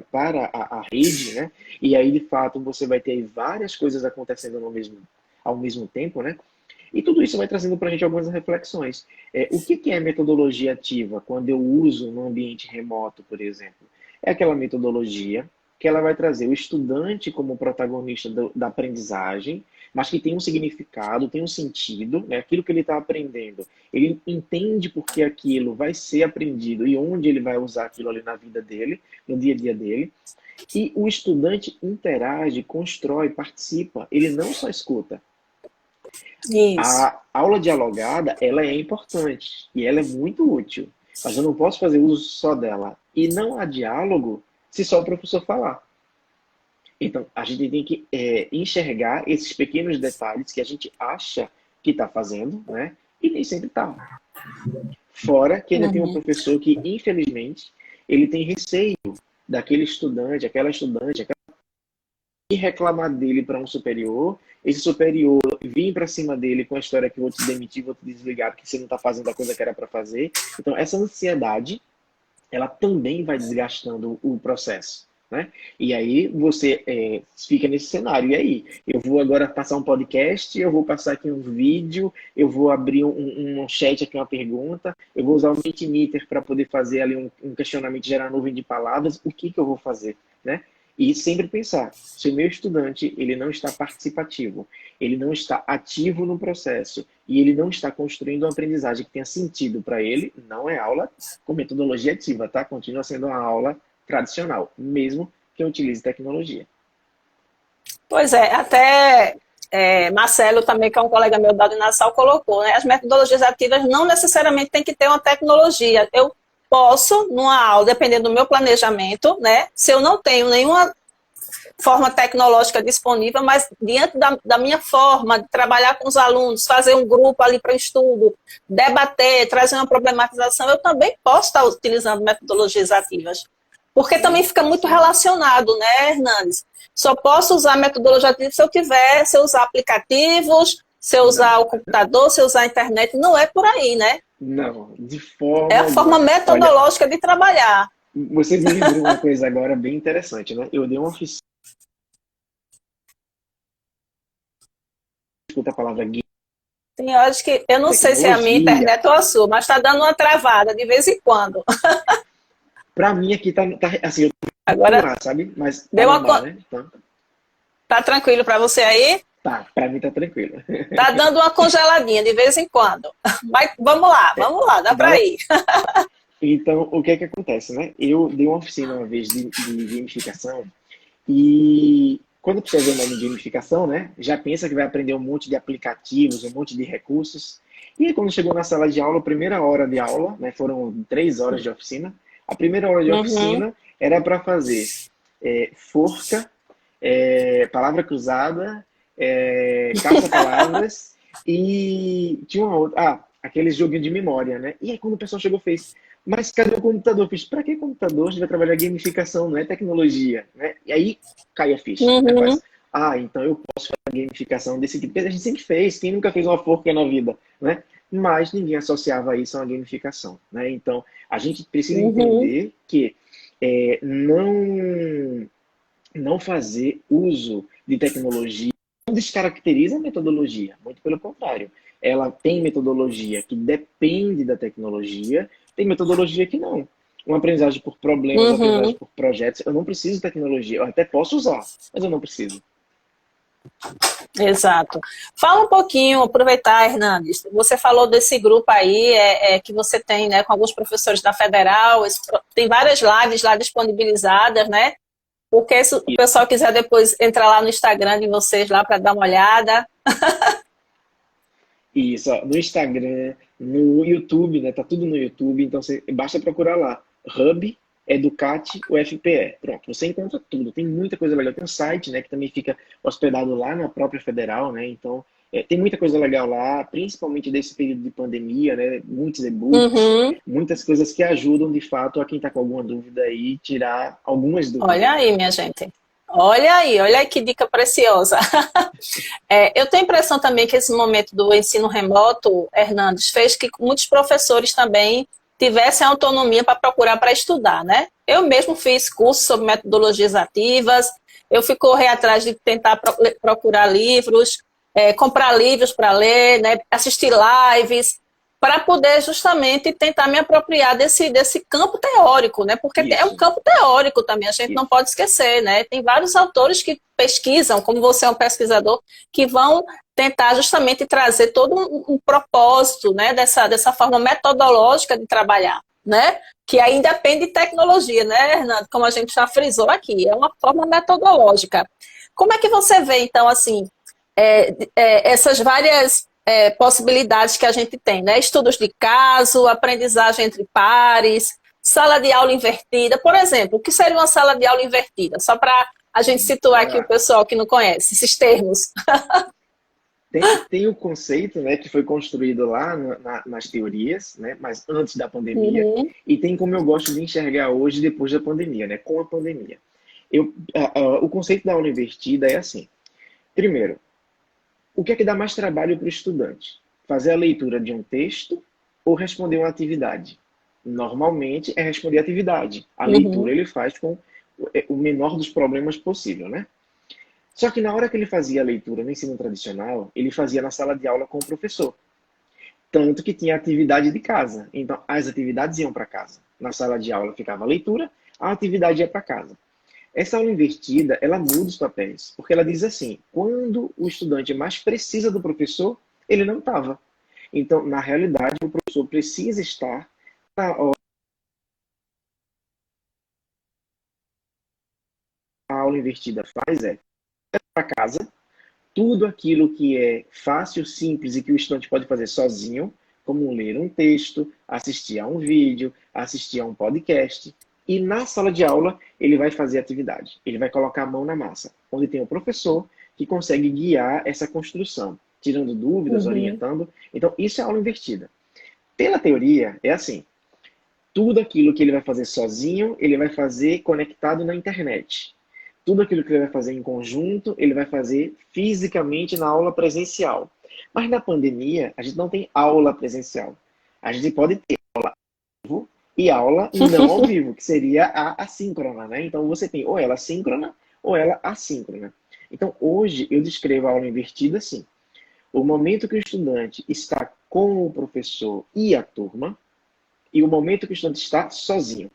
a rede, né? E aí, de fato, você vai ter várias coisas acontecendo ao mesmo tempo, né? E tudo isso vai trazendo para a gente algumas reflexões. O que é metodologia ativa quando eu uso no ambiente remoto, por exemplo? É aquela metodologia que ela vai trazer o estudante como protagonista da aprendizagem, mas que tem um significado, tem um sentido, né? Aquilo que ele está aprendendo. Ele entende por que aquilo vai ser aprendido e onde ele vai usar aquilo ali na vida dele, no dia a dia dele. E o estudante interage, constrói, participa. Ele não só escuta. Isso. A aula dialogada, ela é importante e ela é muito útil, mas eu não posso fazer uso só dela. E não há diálogo se só o professor falar. Então, a gente tem que enxergar esses pequenos detalhes que a gente acha que está fazendo, né? E nem sempre está. Fora que ainda tem um professor que, infelizmente, ele tem receio daquele estudante, aquela estudante, e reclamar dele para um superior, esse superior vir para cima dele com a história que vou te demitir, vou te desligar porque você não está fazendo a coisa que era para fazer. Então, essa ansiedade, ela também vai desgastando o processo, né? E aí você fica nesse cenário. E aí? Eu vou agora passar um podcast, eu vou passar aqui um vídeo, eu vou abrir um chat aqui, uma pergunta, eu vou usar o Mentimeter para poder fazer ali um questionamento, gerar nuvem de palavras. O que eu vou fazer, né? E sempre pensar, se o meu estudante ele não está participativo, ele não está ativo no processo e ele não está construindo uma aprendizagem que tenha sentido para ele, não é aula com metodologia ativa, tá? Continua sendo uma aula tradicional, mesmo que eu utilize tecnologia. Pois é, até Marcelo também, que é um colega meu da Uninasal, colocou, né? As metodologias ativas não necessariamente tem que ter uma tecnologia. Eu posso, numa aula, dependendo do meu planejamento, né? Se eu não tenho nenhuma forma tecnológica disponível, mas diante da minha forma de trabalhar com os alunos, fazer um grupo ali para estudo, debater, trazer uma problematização, eu também posso estar utilizando metodologias ativas. Porque também fica muito relacionado, né, Hernandes? Só posso usar metodologia ativa se eu usar aplicativos, se eu usar o computador, se eu usar a internet. Não é por aí, né? Não, de forma É a forma metodológica de trabalhar. Você me lembrou uma coisa agora bem interessante, né? Eu dei uma oficina, escuta a palavra guia, Tem horas que eu não sei se é a minha tecnologia. internet ou a sua, mas está dando uma travada de vez em quando. Para mim aqui tá assim, eu tô Agora lá, sabe? Mas deu tá uma normal, né? Então, tá tranquilo para você aí? tá, para mim tá tranquilo. Tá dando uma congeladinha de vez em quando. Mas vamos lá, dá para ir. Então, o que é que acontece, né? Eu dei uma oficina uma vez de gamificação e quando você vê o nome de gamificação, né? Já pensa que vai aprender um monte de aplicativos, um monte de recursos. E aí, quando chegou na sala de aula, a primeira hora de aula, né? Foram 3 horas de oficina. A primeira hora de oficina era para fazer forca, palavra cruzada, caça-palavras e tinha uma outra. Aqueles joguinhos de memória, né? E aí, quando o pessoal chegou, fez. Mas cadê o computador? Eu fiz, pra que computador? A gente vai trabalhar gamificação, não é tecnologia, né? E aí cai a ficha. Então eu posso fazer gamificação desse tipo. A gente sempre fez, quem nunca fez uma forca na vida, né? Mas ninguém associava isso a uma gamificação, né? Então a gente precisa entender que não fazer uso de tecnologia não descaracteriza a metodologia, muito pelo contrário. Ela tem metodologia que depende da tecnologia, tem metodologia que não. Uma aprendizagem por problemas, uma aprendizagem por projetos. Eu não preciso de tecnologia. Eu até posso usar, mas eu não preciso. Exato. Fala um pouquinho, aproveitar, Hernandes. Você falou desse grupo aí que você tem, né, com alguns professores da Federal. Tem várias lives lá disponibilizadas, né? Porque se o pessoal quiser depois entrar lá no Instagram de vocês lá para dar uma olhada. Isso, ó, no Instagram, no YouTube, né? Tá tudo no YouTube, então basta procurar lá. Hub Educate UFPE. Pronto, você encontra tudo. Tem muita coisa legal. Tem um site, né, que também fica hospedado lá na própria Federal, né? Então, tem muita coisa legal lá, principalmente desse período de pandemia, né? Muitos e-books, muitas coisas que ajudam, de fato, a quem está com alguma dúvida aí, tirar algumas dúvidas. Olha aí, minha gente. Olha aí, olha aí que dica preciosa. Eu tenho a impressão também que esse momento do ensino remoto, Hernandes, fez que muitos professores também tivessem autonomia para procurar para estudar, né? Eu mesmo fiz curso sobre metodologias ativas, eu fui correr atrás de tentar procurar livros, comprar livros para ler, né? Assistir lives, para poder justamente tentar me apropriar desse campo teórico, né? Porque é um Isso, campo teórico também, a gente não isso. pode esquecer, né? Tem vários autores que pesquisam, como você é um pesquisador, que vão tentar justamente trazer todo um propósito, né? Dessa forma metodológica de trabalhar, né? Que aí depende de tecnologia, né, Hernando? Como a gente já frisou aqui, é uma forma metodológica. Como é que você vê, então, assim, essas várias possibilidades que a gente tem, né? Estudos de caso, aprendizagem entre pares, sala de aula invertida. Por exemplo, o que seria uma sala de aula invertida? Só para a gente situar Vai aqui o lá. pessoal que não conhece esses termos. Tem o conceito, né, que foi construído lá nas teorias, né, mas antes da pandemia, Uhum, e tem como eu gosto de enxergar hoje, depois da pandemia, né, com a pandemia. O conceito da aula invertida é assim. Primeiro, o que é que dá mais trabalho para o estudante? Fazer a leitura de um texto ou responder uma atividade? Normalmente é responder a atividade. A leitura uhum, ele faz com o menor dos problemas possível, né? Só que na hora que ele fazia a leitura no ensino tradicional, ele fazia na sala de aula com o professor. Tanto que tinha atividade de casa. Então, as atividades iam para casa. Na sala de aula ficava a leitura, a atividade ia para casa. Essa aula invertida, ela muda os papéis, porque ela diz assim, quando o estudante mais precisa do professor, ele não estava. Então, na realidade, o professor precisa estar na hora que a aula invertida faz para casa, tudo aquilo que é fácil, simples e que o estudante pode fazer sozinho, como ler um texto, assistir a um vídeo, assistir a um podcast. E na sala de aula, ele vai fazer atividade. Ele vai colocar a mão na massa, onde tem o professor que consegue guiar essa construção, tirando dúvidas, uhum. orientando. Então, isso é aula invertida. Pela teoria, é assim: tudo aquilo que ele vai fazer sozinho, ele vai fazer conectado na internet. Tudo aquilo que ele vai fazer em conjunto, ele vai fazer fisicamente na aula presencial. Mas na pandemia, a gente não tem aula presencial. A gente pode ter e aula não ao vivo, que seria a assíncrona, né? Então você tem ou ela síncrona ou ela assíncrona. Então hoje eu descrevo a aula invertida assim: o momento que o estudante está com o professor e a turma, e o momento que o estudante está sozinho.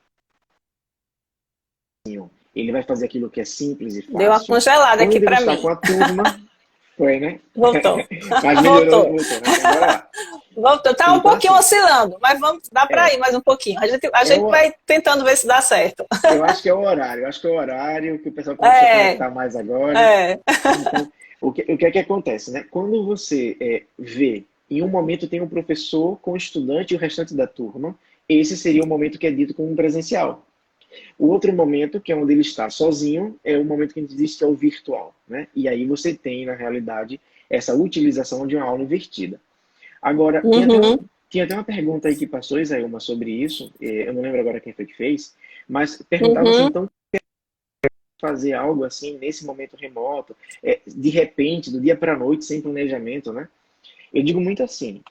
Ele vai fazer aquilo que é simples e Deu uma fácil. congelada aqui Quando ele para está com mim. a turma, foi, né? Voltou. Mas melhorou, Voltou. voltou, né? Então, bora lá. Voltou. Tá um Então, pouquinho assim, oscilando, mas dá para é, ir mais um pouquinho. A é gente o, vai tentando ver se dá certo. eu acho que é o horário. Eu acho que é o horário que o pessoal começou a É, conectar mais agora. é. Então, o que é que acontece, né? Quando você vê, em um momento tem um professor com o estudante e o restante da turma, esse seria o momento que é dito como um presencial. O outro momento, que é onde ele está sozinho, é o momento que a gente diz que é o virtual, né? E aí você tem, na realidade, essa utilização de uma aula invertida. Agora, Uhum, tinha até uma pergunta aí que passou, Isaíma, sobre isso, eu não lembro agora quem foi que fez, mas perguntava assim, uhum. então, fazer algo assim, nesse momento remoto, de repente, do dia para a noite, sem planejamento, né? Eu digo muito assim,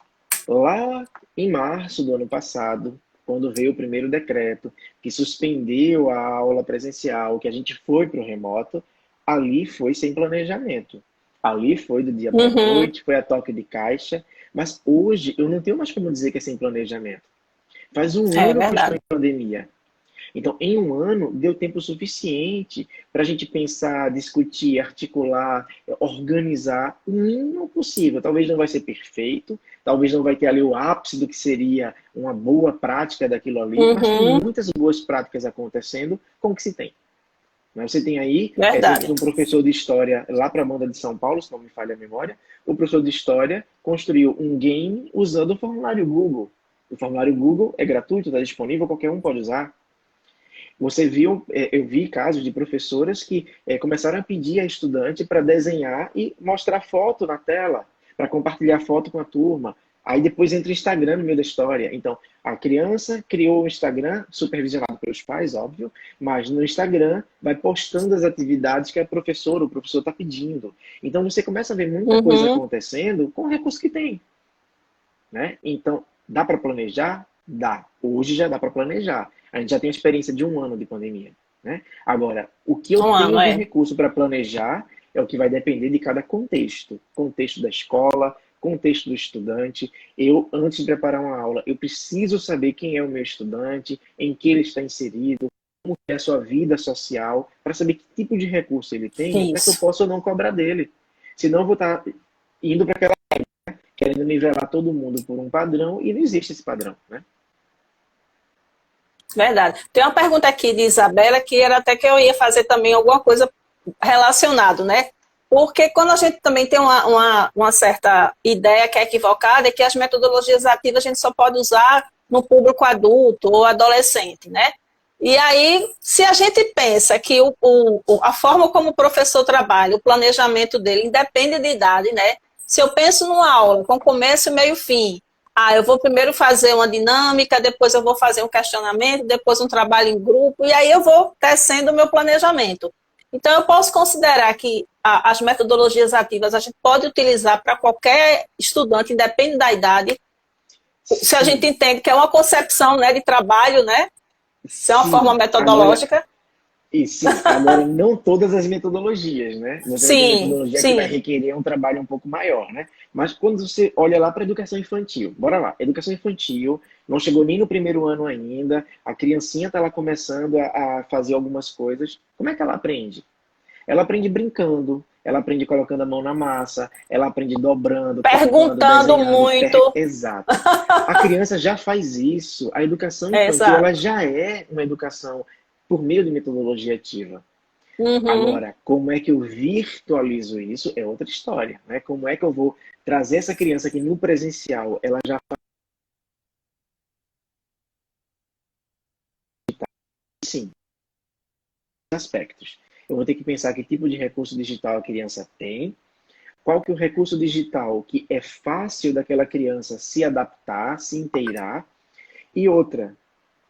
lá em março do ano passado, quando veio o primeiro decreto que suspendeu a aula presencial, que a gente foi para o remoto, ali foi sem planejamento. Ali foi do dia para a Uhum, noite, foi a toque de caixa, mas hoje eu não tenho mais como dizer que é sem planejamento. Faz um é ano que estou verdade. em pandemia. Então, em um ano, deu tempo suficiente para a gente pensar, discutir, articular, organizar o mínimo possível. Talvez não vai ser perfeito, talvez não vai ter ali o ápice do que seria uma boa prática daquilo ali, mas tem Uhum, muitas boas práticas acontecendo com o que se tem. Você tem aí exemplo de verdade. um professor de história lá para a Amanda de São Paulo, se não me falha a memória. O professor de história construiu um game usando o formulário Google. O formulário Google é gratuito, está disponível, qualquer um pode usar. Você viu, eu vi casos de professoras que começaram a pedir a estudante para desenhar e mostrar foto na tela, para compartilhar foto com a turma. Aí depois entra o Instagram no meio da história. Então, a criança criou o Instagram, supervisionado pelos pais, óbvio, mas no Instagram vai postando as atividades que a professora, o professor está pedindo. Então, você começa a ver muita coisa Uhum. acontecendo com o recurso que tem, né? Então, dá para planejar? Dá. Hoje já dá para planejar. A gente já tem a experiência de um ano de pandemia, né? Agora, o que eu Um ano, tenho de é. recurso para planejar é o que vai depender de cada contexto. Contexto da escola, contexto do estudante. Eu, antes de preparar uma aula, eu preciso saber quem é o meu estudante, em que ele está inserido, como é a sua vida social, para saber que tipo de recurso ele tem, para que eu Isso. possa ou não cobrar dele. Senão eu vou estar indo para aquela querendo nivelar todo mundo por um padrão e não existe esse padrão, né? Verdade. Tem uma pergunta aqui de Isabela que era até que eu ia fazer também alguma coisa relacionado, né? Porque quando a gente também tem uma certa ideia que é equivocada, é que as metodologias ativas a gente só pode usar no público adulto ou adolescente, né? E aí, se a gente pensa que a forma como o professor trabalha, o planejamento dele, independe de idade, né? Se eu penso numa aula com começo, meio e fim, eu vou primeiro fazer uma dinâmica, depois eu vou fazer um questionamento, depois um trabalho em grupo, e aí eu vou tecendo o meu planejamento. Então, eu posso considerar que as metodologias ativas a gente pode utilizar para qualquer estudante, independente da idade, se a gente Sim, entende que é uma concepção, né, de trabalho, né? Se é uma forma sim. Agora, metodológica. e sim, agora não todas as metodologias, né? Você vai ter Sim, metodologia que vai sim. requerer um trabalho um pouco maior, né? Mas quando você olha lá para a educação infantil, bora lá, educação infantil, não chegou nem no primeiro ano ainda, a criancinha está lá começando a fazer algumas coisas, como é que ela aprende? Ela aprende brincando, ela aprende colocando a mão na massa, ela aprende dobrando, cortando, Perguntando desenhando, muito. exato. A criança já faz isso. A educação infantil, ela Exato. já é uma educação por meio de metodologia ativa. Uhum. Agora, como é que eu virtualizo isso é outra história, né? Como é que eu vou trazer essa criança que no presencial ela já faz sim aspectos. Eu vou ter que pensar que tipo de recurso digital a criança tem, qual que é o recurso digital que é fácil daquela criança se adaptar, se inteirar, e outra,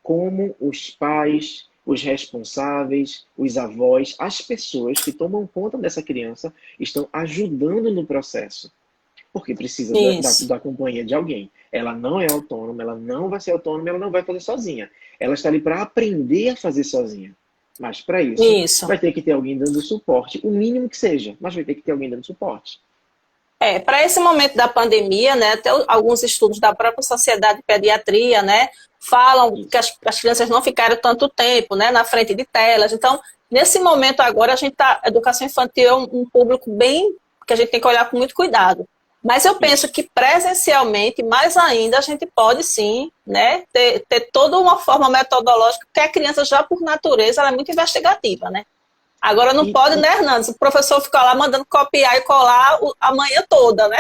como os pais, os responsáveis, os avós, as pessoas que tomam conta dessa criança estão ajudando no processo. Porque precisa Isso. da companhia de alguém. Ela não é autônoma, ela não vai ser autônoma, ela não vai fazer sozinha. Ela está ali para aprender a fazer sozinha. Mas para isso, Isso. vai ter que ter alguém dando suporte, o mínimo que seja, mas vai ter que ter alguém dando suporte. Para esse momento da pandemia, né, até alguns estudos da própria Sociedade de Pediatria, né, falam que Isso. as crianças não ficaram tanto tempo, né, na frente de telas. Então, nesse momento agora, a educação infantil é um público bem que a gente tem que olhar com muito cuidado. Mas eu penso Isso. que presencialmente, mais ainda, a gente pode sim, né, ter toda uma forma metodológica, porque a criança já por natureza ela é muito investigativa, né? Agora não E, pode, e né, Hernandes? O professor fica lá mandando copiar e colar a manhã toda, né?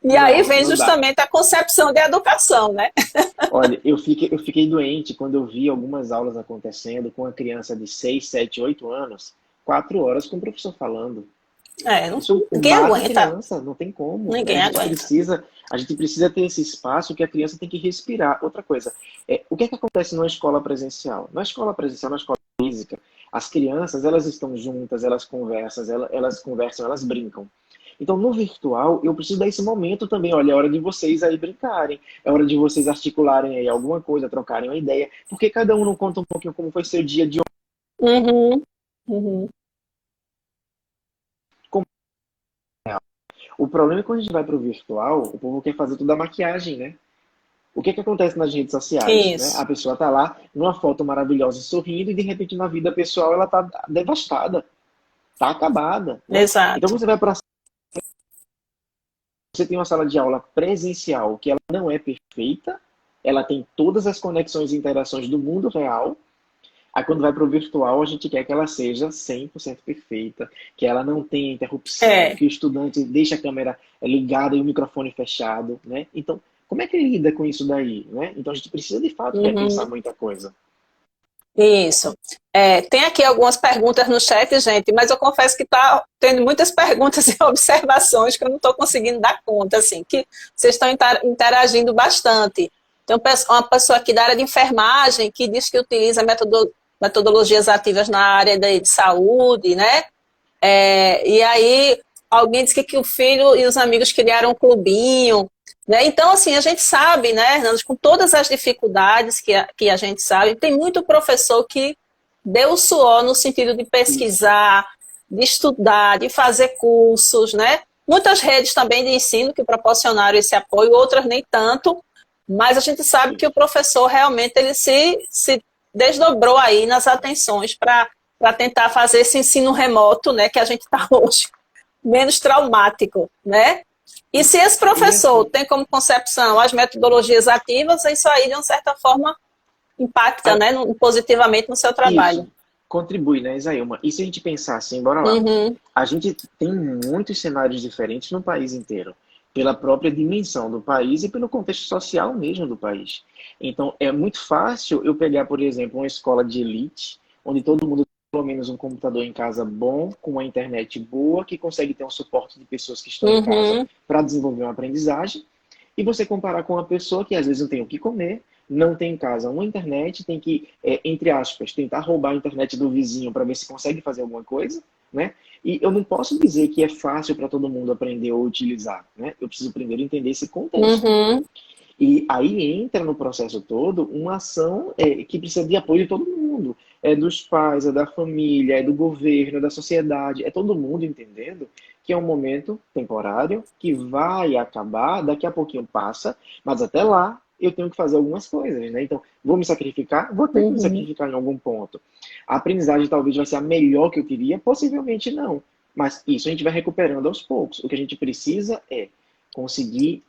E aí não, vem não dá. justamente a concepção de educação, né? Olha, eu fiquei doente quando eu vi algumas aulas acontecendo com a criança de 6, 7, 8 anos, 4 horas com o professor falando. Isso Ninguém mata a aguenta. criança, não tem como. Ninguém aguenta. A gente precisa ter esse espaço que a criança tem que respirar. Outra coisa, o que é que acontece na escola presencial? Na escola presencial, na escola física, as crianças, elas estão juntas, elas conversam, elas brincam. Então, no virtual, eu preciso dar esse momento também. Olha, é hora de vocês aí brincarem, é hora de vocês articularem aí alguma coisa, trocarem uma ideia, porque cada um não conta um pouquinho como foi seu dia de Uhum, uhum. ontem. O problema é que quando a gente vai para o virtual, o povo quer fazer toda a maquiagem, né? O que é que acontece nas redes sociais, né? A Isso, pessoa tá lá numa foto maravilhosa sorrindo e de repente na vida pessoal ela tá devastada, tá acabada, né? Então exato. você vai para você tem uma sala de aula presencial que ela não é perfeita, ela tem todas as conexões e interações do mundo real. Aí quando vai para o virtual, a gente quer que ela seja 100% perfeita, que ela não tenha interrupção, É, que o estudante deixe a câmera ligada e o microfone fechado, né? Então, como é que lida com isso daí, né? Então a gente precisa de fato repensar uhum. muita coisa. Isso. Tem aqui algumas perguntas no chat, gente, mas eu confesso que está tendo muitas perguntas e observações que eu não estou conseguindo dar conta, assim, que vocês estão interagindo bastante. Tem uma pessoa aqui da área de enfermagem que diz que utiliza metodologias ativas na área de saúde, né? E aí alguém disse que o filho e os amigos criaram um clubinho, né? Então, assim, a gente sabe, né, Hernandes, com todas as dificuldades que a gente sabe, tem muito professor que deu o suor no sentido de Isso. pesquisar, de estudar, de fazer cursos, né? Muitas redes também de ensino que proporcionaram esse apoio, outras nem tanto, mas a gente sabe que o professor realmente ele se desdobrou aí nas atenções para tentar fazer esse ensino remoto, né, que a gente está hoje, menos traumático, né? E se esse E professor assim, tem como concepção as metodologias ativas, isso aí, de uma certa forma, impacta, né, positivamente no seu trabalho. isso contribui, né, Isaíma? E se a gente pensar assim, bora lá. Uhum, A gente tem muitos cenários diferentes no país inteiro, pela própria dimensão do país e pelo contexto social mesmo do país. Então, é muito fácil eu pegar, por exemplo, uma escola de elite, onde todo mundo tem pelo menos um computador em casa bom, com uma internet boa, que consegue ter um suporte de pessoas que estão em casa uhum, para desenvolver uma aprendizagem, e você comparar com uma pessoa que às vezes não tem o que comer, não tem em casa uma internet, tem que, entre aspas, tentar roubar a internet do vizinho para ver se consegue fazer alguma coisa, né? E eu não posso dizer que é fácil para todo mundo aprender ou utilizar, né? Eu preciso primeiro entender esse contexto. uhum, E aí entra no processo todo uma ação que precisa de apoio de todo mundo. É dos pais, é da família, é do governo, é da sociedade, é todo mundo entendendo que é um momento temporário, que vai acabar, daqui a pouquinho passa, mas até lá eu tenho que fazer algumas coisas, né? Então, vou me sacrificar? Vou ter que me uhum. sacrificar em algum ponto. A aprendizagem talvez vai ser a melhor que eu queria? Possivelmente não. Mas isso a gente vai recuperando aos poucos. O que a gente precisa é conseguir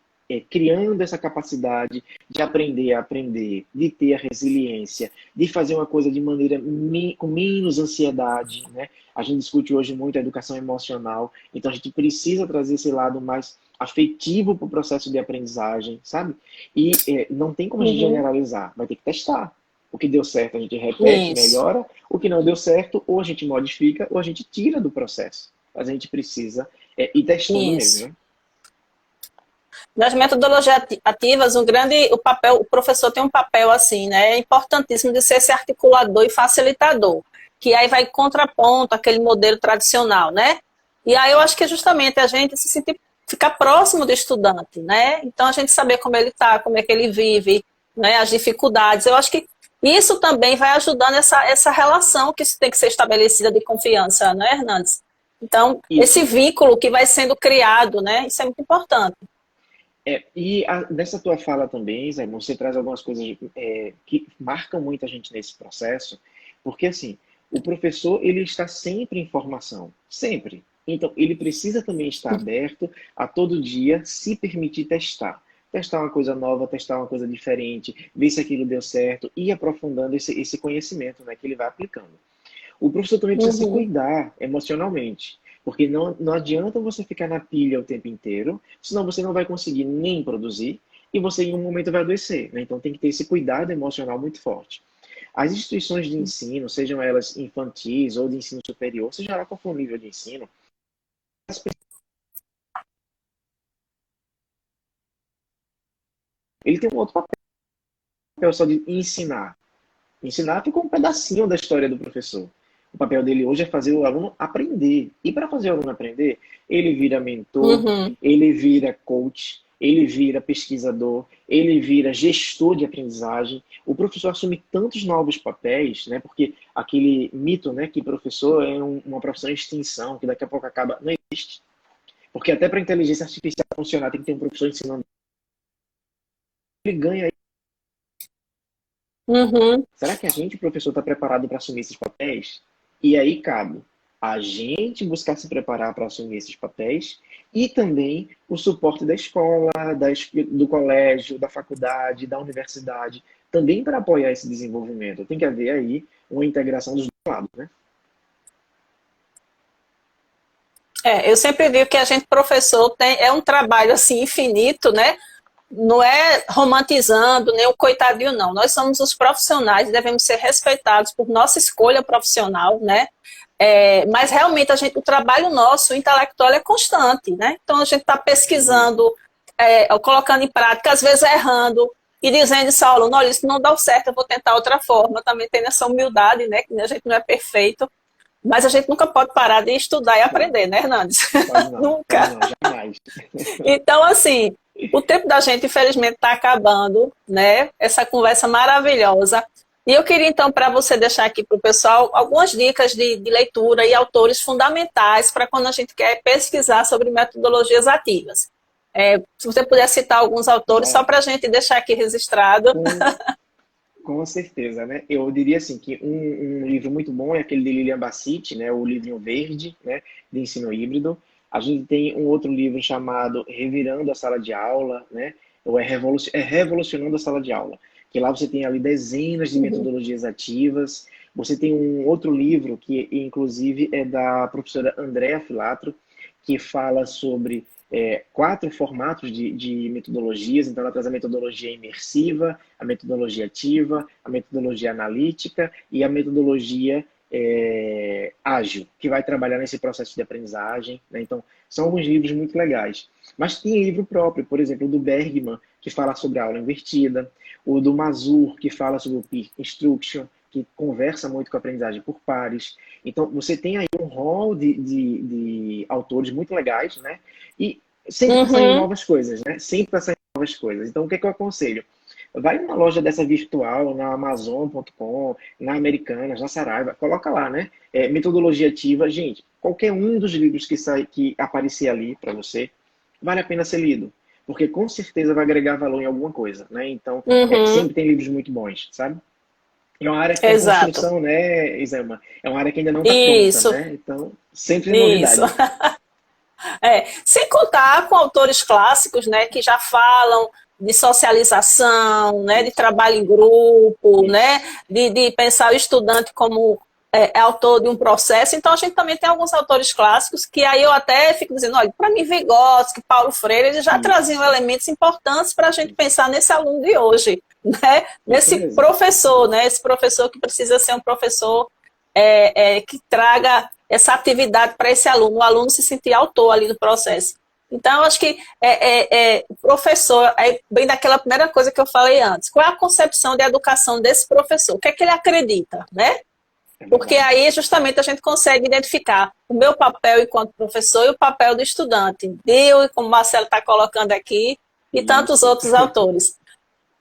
criando essa capacidade de aprender a aprender, de ter a resiliência, de fazer uma coisa de maneira com menos ansiedade, né? A gente discute hoje muito a educação emocional, então a gente precisa trazer esse lado mais afetivo para o processo de aprendizagem, sabe? E não tem como a gente Uhum. generalizar, vai ter que testar. O que deu certo a gente repete, Isso, melhora, o que não deu certo, ou a gente modifica, ou a gente tira do processo. Mas a gente precisa ir testando mesmo, isso. né? Nas metodologias ativas, o professor tem um papel assim, né, importantíssimo de ser esse articulador e facilitador, que aí vai contraponto aquele modelo tradicional, né? E aí eu acho que é justamente a gente se sentir, ficar próximo do estudante, né? Então a gente saber como ele está, como é que ele vive, né, as dificuldades. Eu acho que isso também vai ajudando essa relação que tem que ser estabelecida de confiança, né, Hernandes? Então, esse Isso. vínculo que vai sendo criado, né, isso é muito importante. Nessa tua fala também, Zé, você traz algumas coisas que marcam muito a gente nesse processo, porque assim, o professor ele está sempre em formação, sempre. Então, ele precisa também estar aberto a todo dia se permitir testar. Testar uma coisa nova, testar uma coisa diferente, ver se aquilo deu certo e ir aprofundando esse conhecimento, né, que ele vai aplicando. O professor também precisa se Uhum. cuidar emocionalmente, porque não adianta você ficar na pilha o tempo inteiro, senão você não vai conseguir nem produzir e você em um momento vai adoecer, né? Então tem que ter esse cuidado emocional muito forte. As instituições de ensino, sejam elas infantis ou de ensino superior, seja lá qual for o nível de ensino, ele tem um outro papel só de ensinar. Ensinar ficou um pedacinho da história do professor. O papel dele hoje é fazer o aluno aprender. E para fazer o aluno aprender, ele vira mentor, Uhum. ele vira coach, ele vira pesquisador, ele vira gestor de aprendizagem. O professor assume tantos novos papéis, né? Porque aquele mito, né, que professor é uma profissão em extinção, que daqui a pouco acaba, não existe. Porque até para a inteligência artificial funcionar, tem que ter um professor ensinando. Ele ganha. Uhum. Será que a gente, professor, está preparado para assumir esses papéis? E aí cabe a gente buscar se preparar para assumir esses papéis e também o suporte da escola, do colégio, da faculdade, da universidade, também para apoiar esse desenvolvimento. Tem que haver aí uma integração dos dois lados, né? Eu sempre digo que a gente, professor, é um trabalho assim infinito, né? não é romantizando nem o coitadinho, não. Nós somos os profissionais, devemos ser respeitados por nossa escolha profissional, né? Mas realmente o trabalho nosso, o intelectual, é constante, né? Então a gente está pesquisando, colocando em prática, às vezes errando, e dizendo isso ao aluno, olha, isso não dá certo, eu vou tentar outra forma. Também tem essa humildade, né? Que a gente não é perfeito, mas a gente nunca pode parar de estudar e aprender, né, Hernandes? Não, Nunca. não, jamais. Então, assim, o tempo da gente, infelizmente, está acabando, né? Essa conversa maravilhosa. E eu queria, então, para você deixar aqui para o pessoal algumas dicas de leitura e autores fundamentais para quando a gente quer pesquisar sobre metodologias ativas. Se você puder citar alguns autores, só para a gente deixar aqui registrado. Com certeza, né? Eu diria assim que um livro muito bom é aquele de Lilian Bassett, né? O Livrinho Verde, né? De ensino híbrido. A gente tem um outro livro chamado Revirando a Sala de Aula, né? Ou Revolucionando a Sala de Aula. Que lá você tem ali dezenas de metodologias ativas. Você tem um outro livro que, inclusive, é da professora Andréa Filatro, que fala sobre 4 formatos de metodologias. Então, ela traz a metodologia imersiva, a metodologia ativa, a metodologia analítica e a metodologia ágil, que vai trabalhar nesse processo de aprendizagem, né? Então, são alguns livros muito legais. Mas tem livro próprio, por exemplo, o do Bergman, que fala sobre a aula invertida, o do Mazur, que fala sobre o Peer Instruction, que conversa muito com a aprendizagem por pares. Então, você tem aí um rol de autores muito legais, né? E sempre está saindo novas coisas, né? Sempre está saindo novas coisas. Então, o que é que eu aconselho? Vai numa loja dessa virtual, na Amazon.com, na Americanas, na Saraiva, coloca lá, né? Metodologia ativa. Gente, qualquer um dos livros que aparecer ali para você, vale a pena ser lido. Porque com certeza vai agregar valor em alguma coisa, né? Então, sempre tem livros muito bons, sabe? É uma área que tem construção, né, Iselma? É uma área que ainda não está pronta, né? Então, sempre novidade. Sem contar com autores clássicos, né, que já falam de socialização, né, de trabalho em grupo, né, de pensar o estudante como autor de um processo. Então, a gente também tem alguns autores clássicos que aí eu até fico dizendo, olha, para mim, Vygotsky, Paulo Freire, eles já traziam elementos importantes para a gente pensar nesse aluno de hoje, né? Nesse professor, né? Esse professor que precisa ser um professor que traga essa atividade para esse aluno, o aluno se sentir autor ali do processo. Então, eu acho que o professor, bem daquela primeira coisa que eu falei antes, qual é a concepção de educação desse professor? O que é que ele acredita, né? Porque aí justamente a gente consegue identificar o meu papel enquanto professor e o papel do estudante. Eu, como o Marcelo está colocando aqui, e tantos outros autores.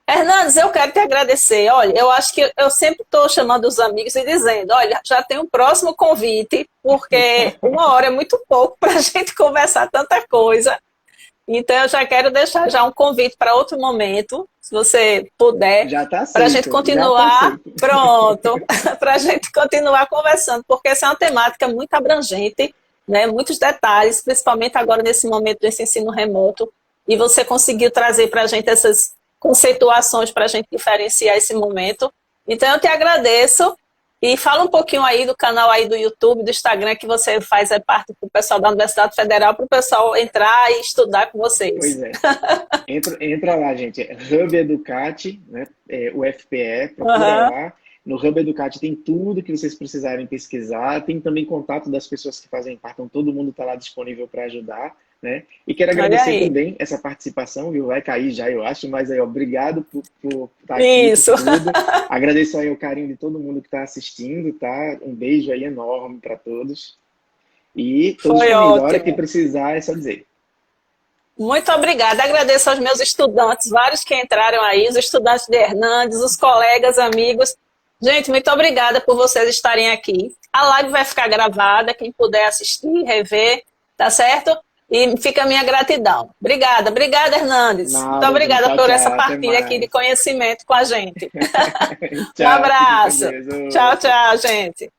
Hernandes, eu quero te agradecer. Olha, eu acho que eu sempre estou chamando os amigos e dizendo, olha, já tem um próximo convite, porque 1 hora é muito pouco para a gente conversar tanta coisa. Então, eu já quero deixar já um convite para outro momento, se você puder, para a gente continuar, pronto, para a gente continuar conversando, porque essa é uma temática muito abrangente, né, muitos detalhes, principalmente agora nesse momento desse ensino remoto, e você conseguiu trazer para a gente essas conceituações para a gente diferenciar esse momento. Então, eu te agradeço. E fala um pouquinho aí do canal aí do YouTube, do Instagram, que você faz parte com o pessoal da Universidade Federal, para o pessoal entrar e estudar com vocês. Pois é. Entra lá, gente. Hub Educate, né? UFPE, procura lá. No Hub Educate tem tudo que vocês precisarem pesquisar. Tem também contato das pessoas que fazem parte. Então, todo mundo está lá disponível para ajudar, né? E quero agradecer também essa participação, viu? Vai cair já, eu acho, mas aí, obrigado por estar aqui. Isso. Por tudo. Agradeço aí o carinho de todo mundo que está assistindo, tá? Um beijo aí enorme para todos. E todos disponíveis. A hora que precisar é só dizer. Muito obrigada. Agradeço aos meus estudantes, vários que entraram aí, os estudantes de Hernandes, os colegas, amigos. Gente, muito obrigada por vocês estarem aqui. A live vai ficar gravada, quem puder assistir, rever, tá certo? E fica a minha gratidão. Obrigada, Hernandes. Muito obrigada por essa partilha aqui de conhecimento com a gente. Tchau, um abraço. Tchau, gente.